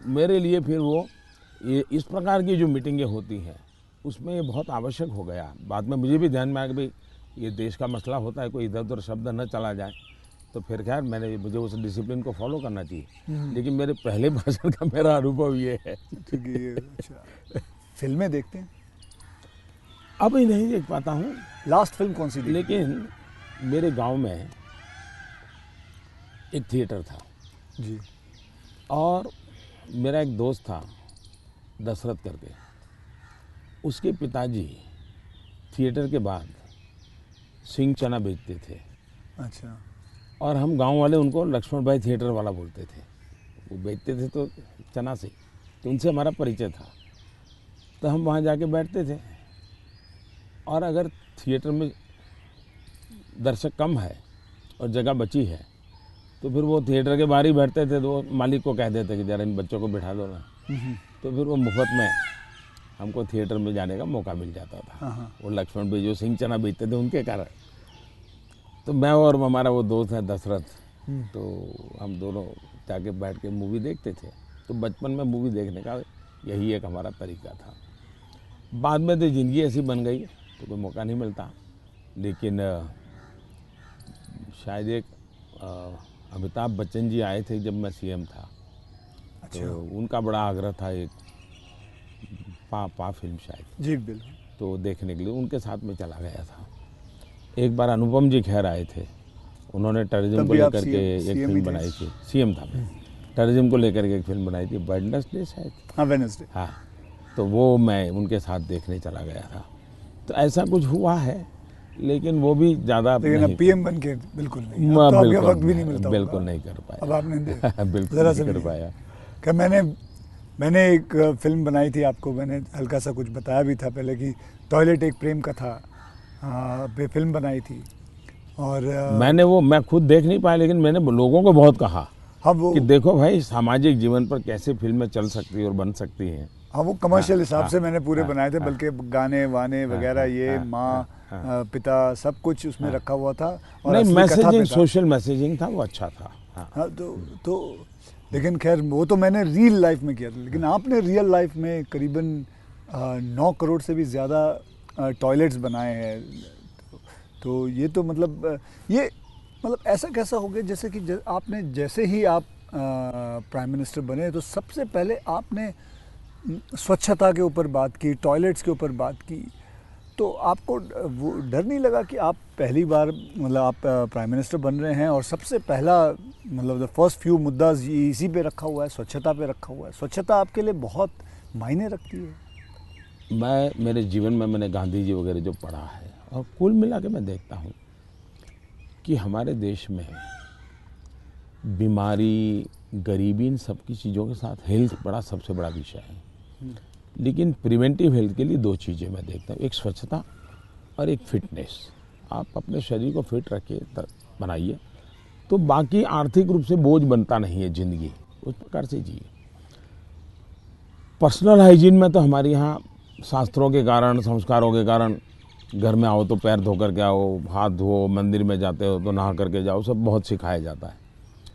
मेरे लिए फिर वो ये इस प्रकार की जो मीटिंगें होती हैं उसमें ये बहुत आवश्यक हो गया। बाद में मुझे भी ध्यान में आया कि भाई ये देश का मसला होता है, कोई इधर उधर शब्द न चला जाए। तो फिर खैर मुझे उस डिसिप्लिन को फॉलो करना चाहिए। लेकिन मेरे पहले भाषण का मेरा अनुभव ये है। अच्छा, फिल्में देखते हैं? अभी नहीं देख पाता हूँ। लास्ट फिल्म कौन सी देखी? लेकिन मेरे गांव में एक थिएटर था जी। और मेरा एक दोस्त था दशरथ करके, उसके पिताजी थिएटर के बाद सिंह चना बेचते थे। अच्छा। और हम गांव वाले उनको लक्ष्मण भाई थिएटर वाला बोलते थे। वो बेचते थे तो चना से, तो उनसे हमारा परिचय था। तो हम वहाँ जाके बैठते थे, और अगर थिएटर में दर्शक कम है और जगह बची है तो फिर वो थिएटर के बाहर ही बैठते थे। तो वो मालिक को कह देते कि ज़रा इन बच्चों को बिठा दो ना। तो फिर वो मुफ्त में हमको थिएटर में जाने का मौका मिल जाता था। वो लक्ष्मण भाई जो सिंह चना बेचते थे उनके कारण। तो मैं और हमारा वो दोस्त है दशरथ, तो हम दोनों जाके बैठ के मूवी देखते थे। तो बचपन में मूवी देखने का यही एक हमारा तरीका था। बाद में तो ज़िंदगी ऐसी बन गई तो कोई मौका नहीं मिलता। लेकिन शायद एक अमिताभ बच्चन जी आए थे जब मैं सीएम था। अच्छा। तो उनका बड़ा आग्रह था एक पा फिल्म शायद। जी बिल्कुल। तो देखने के लिए उनके साथ में चला गया था। एक बार अनुपम जी खेर आए थे, उन्होंने टेररिज्म को लेकर के एक फिल्म बनाई थी, सीएम था मैं, टेररिज्म को लेकर के एक फिल्म बनाई थी, वेडनेसडे शायद, हाँ वेडनेसडे, हाँ, तो वो मैं उनके साथ देखने चला गया था। तो ऐसा कुछ हुआ है, लेकिन वो भी ज़्यादा लेकिन अब पीएम बन के बिल्कुल नहीं, अब तो आपके वक्त भी नहीं मिलता, बिल्कुल नहीं कर पाया, अब आपने बिल्कुल नहीं कर पाया। कि मैंने एक फिल्म बनाई थी, आपको मैंने हल्का सा कुछ बताया भी था पहले कि टॉयलेट एक प्रेम कथा पे फिल्म बनाई थी, और मैं खुद देख नहीं पाया, लेकिन मैंने लोगों को बहुत कहा हाँ वो कि देखो भाई सामाजिक जीवन पर कैसे फिल्में चल सकती है और बन सकती हैं। हाँ वो कमर्शियल हिसाब से मैंने पूरे बनाए थे, बल्कि गाने वाने वगैरह ये माँ पिता सब कुछ उसमें रखा हुआ था, और नहीं, मैसेजिंग, सोशल मैसेजिंग था, वो अच्छा था। हाँ तो लेकिन खैर वो तो मैंने रियल लाइफ में किया था, लेकिन आपने रियल लाइफ में करीबन 9 करोड़ से भी ज़्यादा टॉयलेट्स बनाए हैं, तो ये तो मतलब ऐसा कैसा हो गया जैसे कि आपने जैसे ही आप प्राइम मिनिस्टर बने तो सबसे पहले आपने स्वच्छता के ऊपर बात की, टॉयलेट्स के ऊपर बात की, तो आपको वो डर नहीं लगा कि आप पहली बार मतलब आप प्राइम मिनिस्टर बन रहे हैं और सबसे पहला मतलब द फर्स्ट फ्यू मुद्दा इसी पे रखा हुआ है, स्वच्छता पे रखा हुआ है, स्वच्छता आपके लिए बहुत मायने रखती है? मैं मेरे जीवन में मैंने गांधी जी वगैरह जो पढ़ा है, और कुल मिला के मैं देखता हूँ कि हमारे देश में बीमारी, गरीबी, इन सब की चीज़ों के साथ हेल्थ बड़ा सबसे बड़ा विषय है। लेकिन प्रिवेंटिव हेल्थ के लिए 2 चीज़ें मैं देखता हूँ, एक स्वच्छता और एक फिटनेस। आप अपने शरीर को फिट रखिए, बनाइए, तो बाकी आर्थिक रूप से बोझ बनता नहीं है ज़िंदगी, उस प्रकार से जिए। पर्सनल हाइजीन में तो हमारे यहाँ शास्त्रों के कारण, संस्कारों के कारण, घर में आओ तो पैर धो करके आओ, हाथ धो, मंदिर में जाते हो तो नहा करके जाओ, सब बहुत सिखाया जाता है।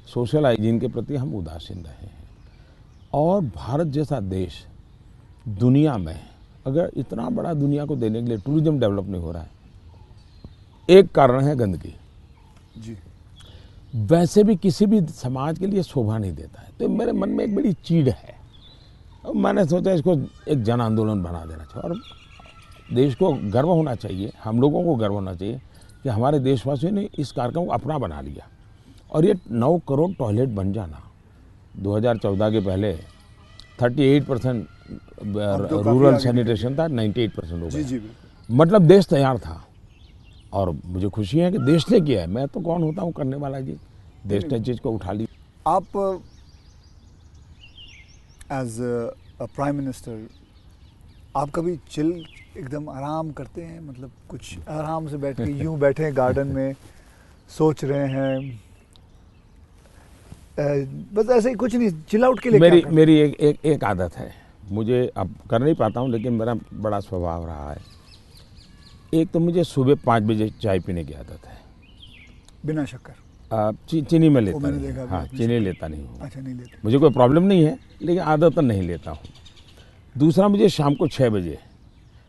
सोशल हाइजीन के प्रति हम उदासीन रहे हैं। और भारत जैसा देश दुनिया में, अगर इतना बड़ा दुनिया को देने के लिए टूरिज्म डेवलप नहीं हो रहा है, एक कारण है गंदगी जी। वैसे भी किसी भी समाज के लिए शोभा नहीं देता है। तो मेरे मन में एक बड़ी चीड़ है, और मैंने सोचा इसको एक जन आंदोलन बना देना चाहिए, और देश को गर्व होना चाहिए, हम लोगों को गर्व होना चाहिए कि हमारे देशवासियों ने इस कार्यक्रम को अपना बना लिया। और ये 9 करोड़ टॉयलेट बन जाना, 2014 के पहले 38% रूरल सैनिटेशन था, 98% हो गया। मतलब देश तैयार था, और मुझे खुशी है कि देश ने किया है। मैं तो कौन होता हूँ करने वाला जी, देश ने चीज़ को उठा ली। आप एज अ प्राइम मिनिस्टर आप कभी चिल एकदम आराम करते हैं, मतलब कुछ आराम से बैठ के यूं बैठे हैं गार्डन में सोच रहे हैं, बस ऐसे ही कुछ नहीं, चिल आउट के लिए मेरी एक आदत है, मुझे अब कर नहीं पाता हूँ, लेकिन मेरा बड़ा स्वभाव रहा है। एक तो मुझे सुबह 5 बजे चाय पीने की आदत है, बिना शक्कर। चीनी में लेता नहीं, हाँ चीनी लेता नहीं हूँ। अच्छा, नहीं लेते? मुझे कोई प्रॉब्लम नहीं है, लेकिन आदत नहीं लेता हूँ। दूसरा, मुझे शाम को 6 बजे,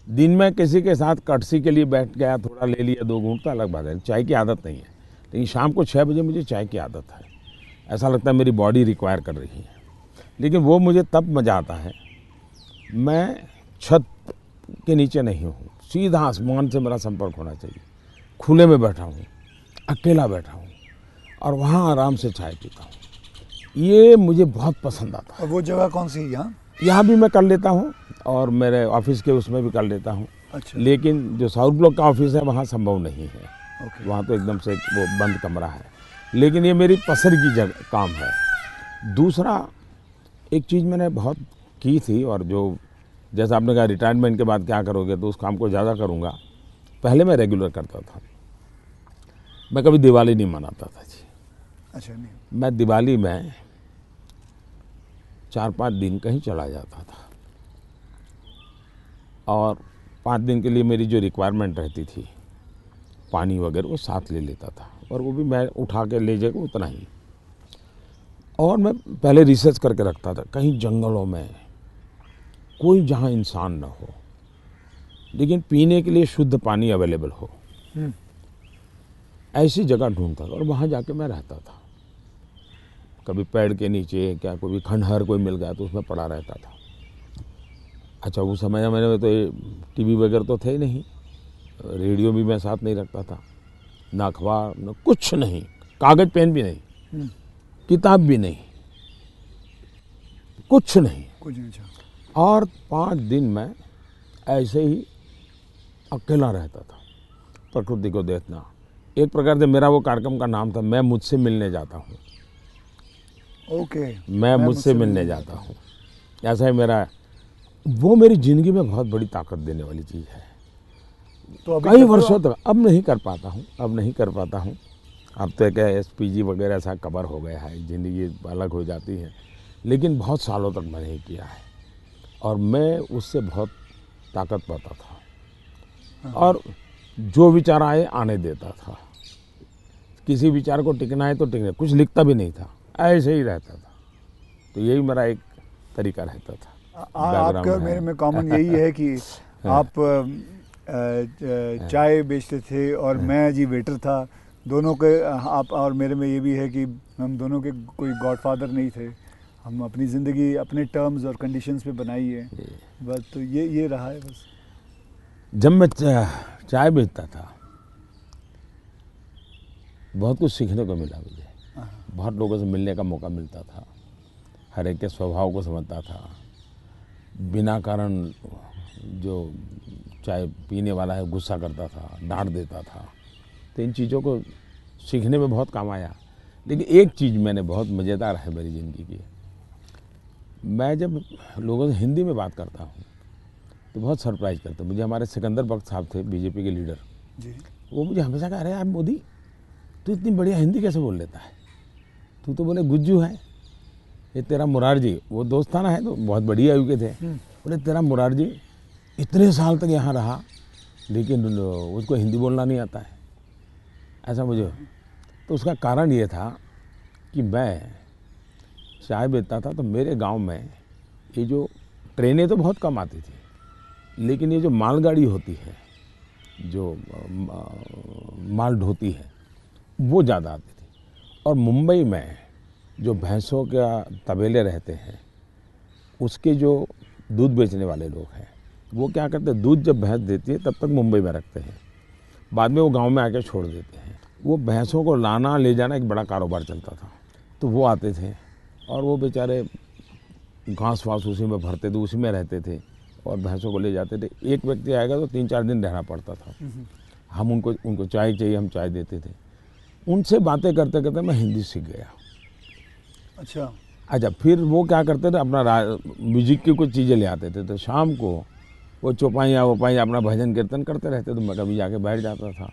दिन में किसी के साथ कटसी के लिए बैठ गया, थोड़ा ले लिया 2 घूंट, तो अलग बात है, चाय की आदत नहीं है। लेकिन शाम को 6 बजे मुझे चाय की आदत है, ऐसा लगता है मेरी बॉडी रिक्वायर कर रही है। लेकिन वो मुझे तब मज़ा आता है, मैं छत के नीचे नहीं हूँ, सीधा आसमान से मेरा संपर्क होना चाहिए, खुले में बैठा हूँ, अकेला बैठा हूँ, और वहाँ आराम से चाय पीता हूँ। ये मुझे बहुत पसंद आता है। और वो जगह कौन सी है? यहाँ यहाँ भी मैं कर लेता हूँ, और मेरे ऑफिस के उसमें भी कर लेता हूँ। अच्छा। लेकिन जो साउथ ब्लॉक का ऑफिस है वहाँ संभव नहीं है। वहाँ तो एकदम से वो बंद कमरा है। लेकिन ये मेरी पसंद की जगह काम है। दूसरा, एक चीज़ मैंने बहुत की थी, और जो जैसा आपने कहा रिटायरमेंट के बाद क्या करोगे, तो उस काम को ज़्यादा करूँगा। पहले मैं रेगुलर करता था, मैं कभी दिवाली नहीं मनाता था जी। अच्छा। नहीं, मैं दिवाली में 4-5 दिन कहीं चला जाता था, और 5 दिन के लिए मेरी जो रिक्वायरमेंट रहती थी, पानी वगैरह वो साथ ले लेता था, और वो भी मैं उठा के ले जाकर उतना ही। और मैं पहले रिसर्च करके रखता था, कहीं जंगलों में कोई जहाँ इंसान न हो, लेकिन पीने के लिए शुद्ध पानी अवेलेबल हो, ऐसी जगह ढूंढता था, और वहाँ जाके मैं रहता था। कभी पेड़ के नीचे, क्या कोई खंडहर कोई मिल गया तो उसमें पड़ा रहता था। अच्छा उस समय में तो टीवी वगैरह तो थे ही नहीं, रेडियो भी मैं साथ नहीं रखता था, ना अखबार न कुछ नहीं, कागज पेन भी नहीं, किताब भी नहीं, कुछ नहीं। और 5 दिन मैं ऐसे ही अकेला रहता था, प्रकृति को देखना। एक प्रकार से मेरा वो कार्यक्रम का नाम था, मैं मुझसे मिलने जाता हूँ। ओके, मैं मुझसे मिलने जाता हूँ, ऐसा ही मेरा, वो मेरी ज़िंदगी में बहुत बड़ी ताकत देने वाली चीज़ है। तो कई वर्षों तक अब नहीं कर पाता हूँ, अब तो क्या SPG वगैरह ऐसा कवर हो गया है, ज़िंदगी अलग हो जाती है, लेकिन बहुत सालों तक मैंने नहीं किया है। और मैं उससे बहुत ताकत पाता था, और जो विचार आए आने देता था, किसी विचार को टिकना है तो टिकना, कुछ लिखता भी नहीं था, ऐसे ही रहता था। तो यही मेरा एक तरीका रहता था। आपका और मेरे में कॉमन यही है कि आप चाय बेचते थे और मैं जी वेटर था। दोनों के, आप और मेरे में ये भी है कि हम दोनों के कोई गॉडफादर नहीं थे, हम अपनी ज़िंदगी अपने टर्म्स और कंडीशंस पे बनाई है बस। तो ये रहा है बस। जब मैं चाय बेचता था बहुत कुछ सीखने को मिला मुझे, बहुत लोगों से मिलने का मौका मिलता था, हर एक के स्वभाव को समझता था। बिना कारण जो चाय पीने वाला है गुस्सा करता था, डांट देता था, तो इन चीज़ों को सीखने में बहुत काम आया। लेकिन एक चीज़ मैंने बहुत मज़ेदार है मेरी ज़िंदगी की, मैं जब लोगों से हिंदी में बात करता हूँ तो बहुत सरप्राइज करते। मुझे हमारे सिकंदर बख्श साहब थे, बीजेपी के लीडर जी, वो मुझे हमेशा कह रहे हैं, यार मोदी तू इतनी बढ़िया हिंदी कैसे बोल लेता है, तू तो बोले गुज्जू है, ये तेरा मुरारजी, वो दोस्ताना है तो बहुत बड़ी आयु के थे, बोले तेरा मुरारजी इतने साल तक यहाँ रहा लेकिन उसको हिंदी बोलना नहीं आता है, ऐसा मुझे। तो उसका कारण ये था कि मैं चाय बेचता था, तो मेरे गांव में ये जो ट्रेनें तो बहुत कम आती थी, लेकिन ये जो मालगाड़ी होती है, जो माल ढोती है, वो ज़्यादा आती थी। और मुंबई में जो भैंसों का तबेले रहते हैं, उसके जो दूध बेचने वाले लोग हैं, वो क्या करते हैं, दूध जब भैंस देती है तब तक मुंबई में रखते हैं, बाद में वो गांव में आके छोड़ देते हैं। वो भैंसों को लाना ले जाना एक बड़ा कारोबार चलता था। तो वो आते थे और वो बेचारे घास वास उसी में भरते थे, उसी में रहते थे और भैंसों को ले जाते थे। एक व्यक्ति आएगा तो 3-4 दिन रहना पड़ता था। हम उनको चाय चाहिए, हम चाय देते थे। उनसे बातें करते करते मैं हिंदी सीख गया। अच्छा, फिर वो क्या करते थे, अपना म्यूजिक की कुछ चीज़ें ले आते थे, तो शाम को वो चौपाइयाँ वोपाइयाँ अपना भजन कीर्तन करते रहते, तो मैं कभी जाके बैठ जाता था।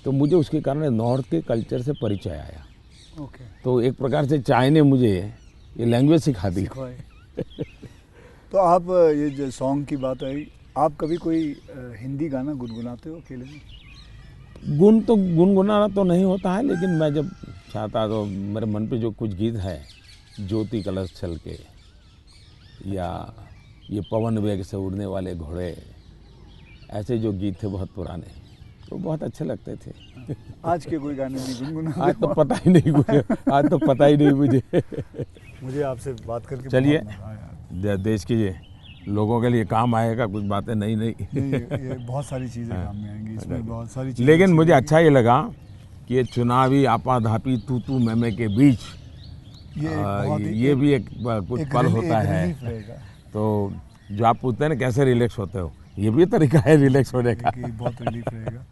तो मुझे उसके कारण नॉर्थ के कल्चर से परिचय आया। तो एक प्रकार से चाय ने मुझे ये लैंग्वेज सिखा दी। तो आप, ये जो सॉन्ग की बात आई, आप कभी कोई हिंदी गाना गुनगुनाते हो अकेले में? गुनगुनाना तो नहीं होता है, लेकिन मैं जब चाहता तो मेरे मन पे जो कुछ गीत है, ज्योति कलश छल के, या ये पवन वेग से उड़ने वाले घोड़े, ऐसे जो गीत थे बहुत पुराने, तो बहुत अच्छे लगते थे। आज के कोई गाने नहीं गुनगुनाते? आज तो पता ही नहीं मुझे। मुझे आपसे बात करके चलिए, बहुत मज़ा आया। देश के लोगों के लिए काम आएगा कुछ बातें नई ये बहुत सारी चीज़ें काम में आएंगी, इसमें बहुत सारी चीज़ें। लेकिन मुझे अच्छा ये लगा कि ये चुनावी आपाधापी तू मैमे के बीच ये भी एक कुछ पल होता है। तो जो आप पूछते हैं ना कैसे रिलैक्स होते हो, ये भी तरीका है रिलैक्स होने का। बहुत रिलीफ रहेगा।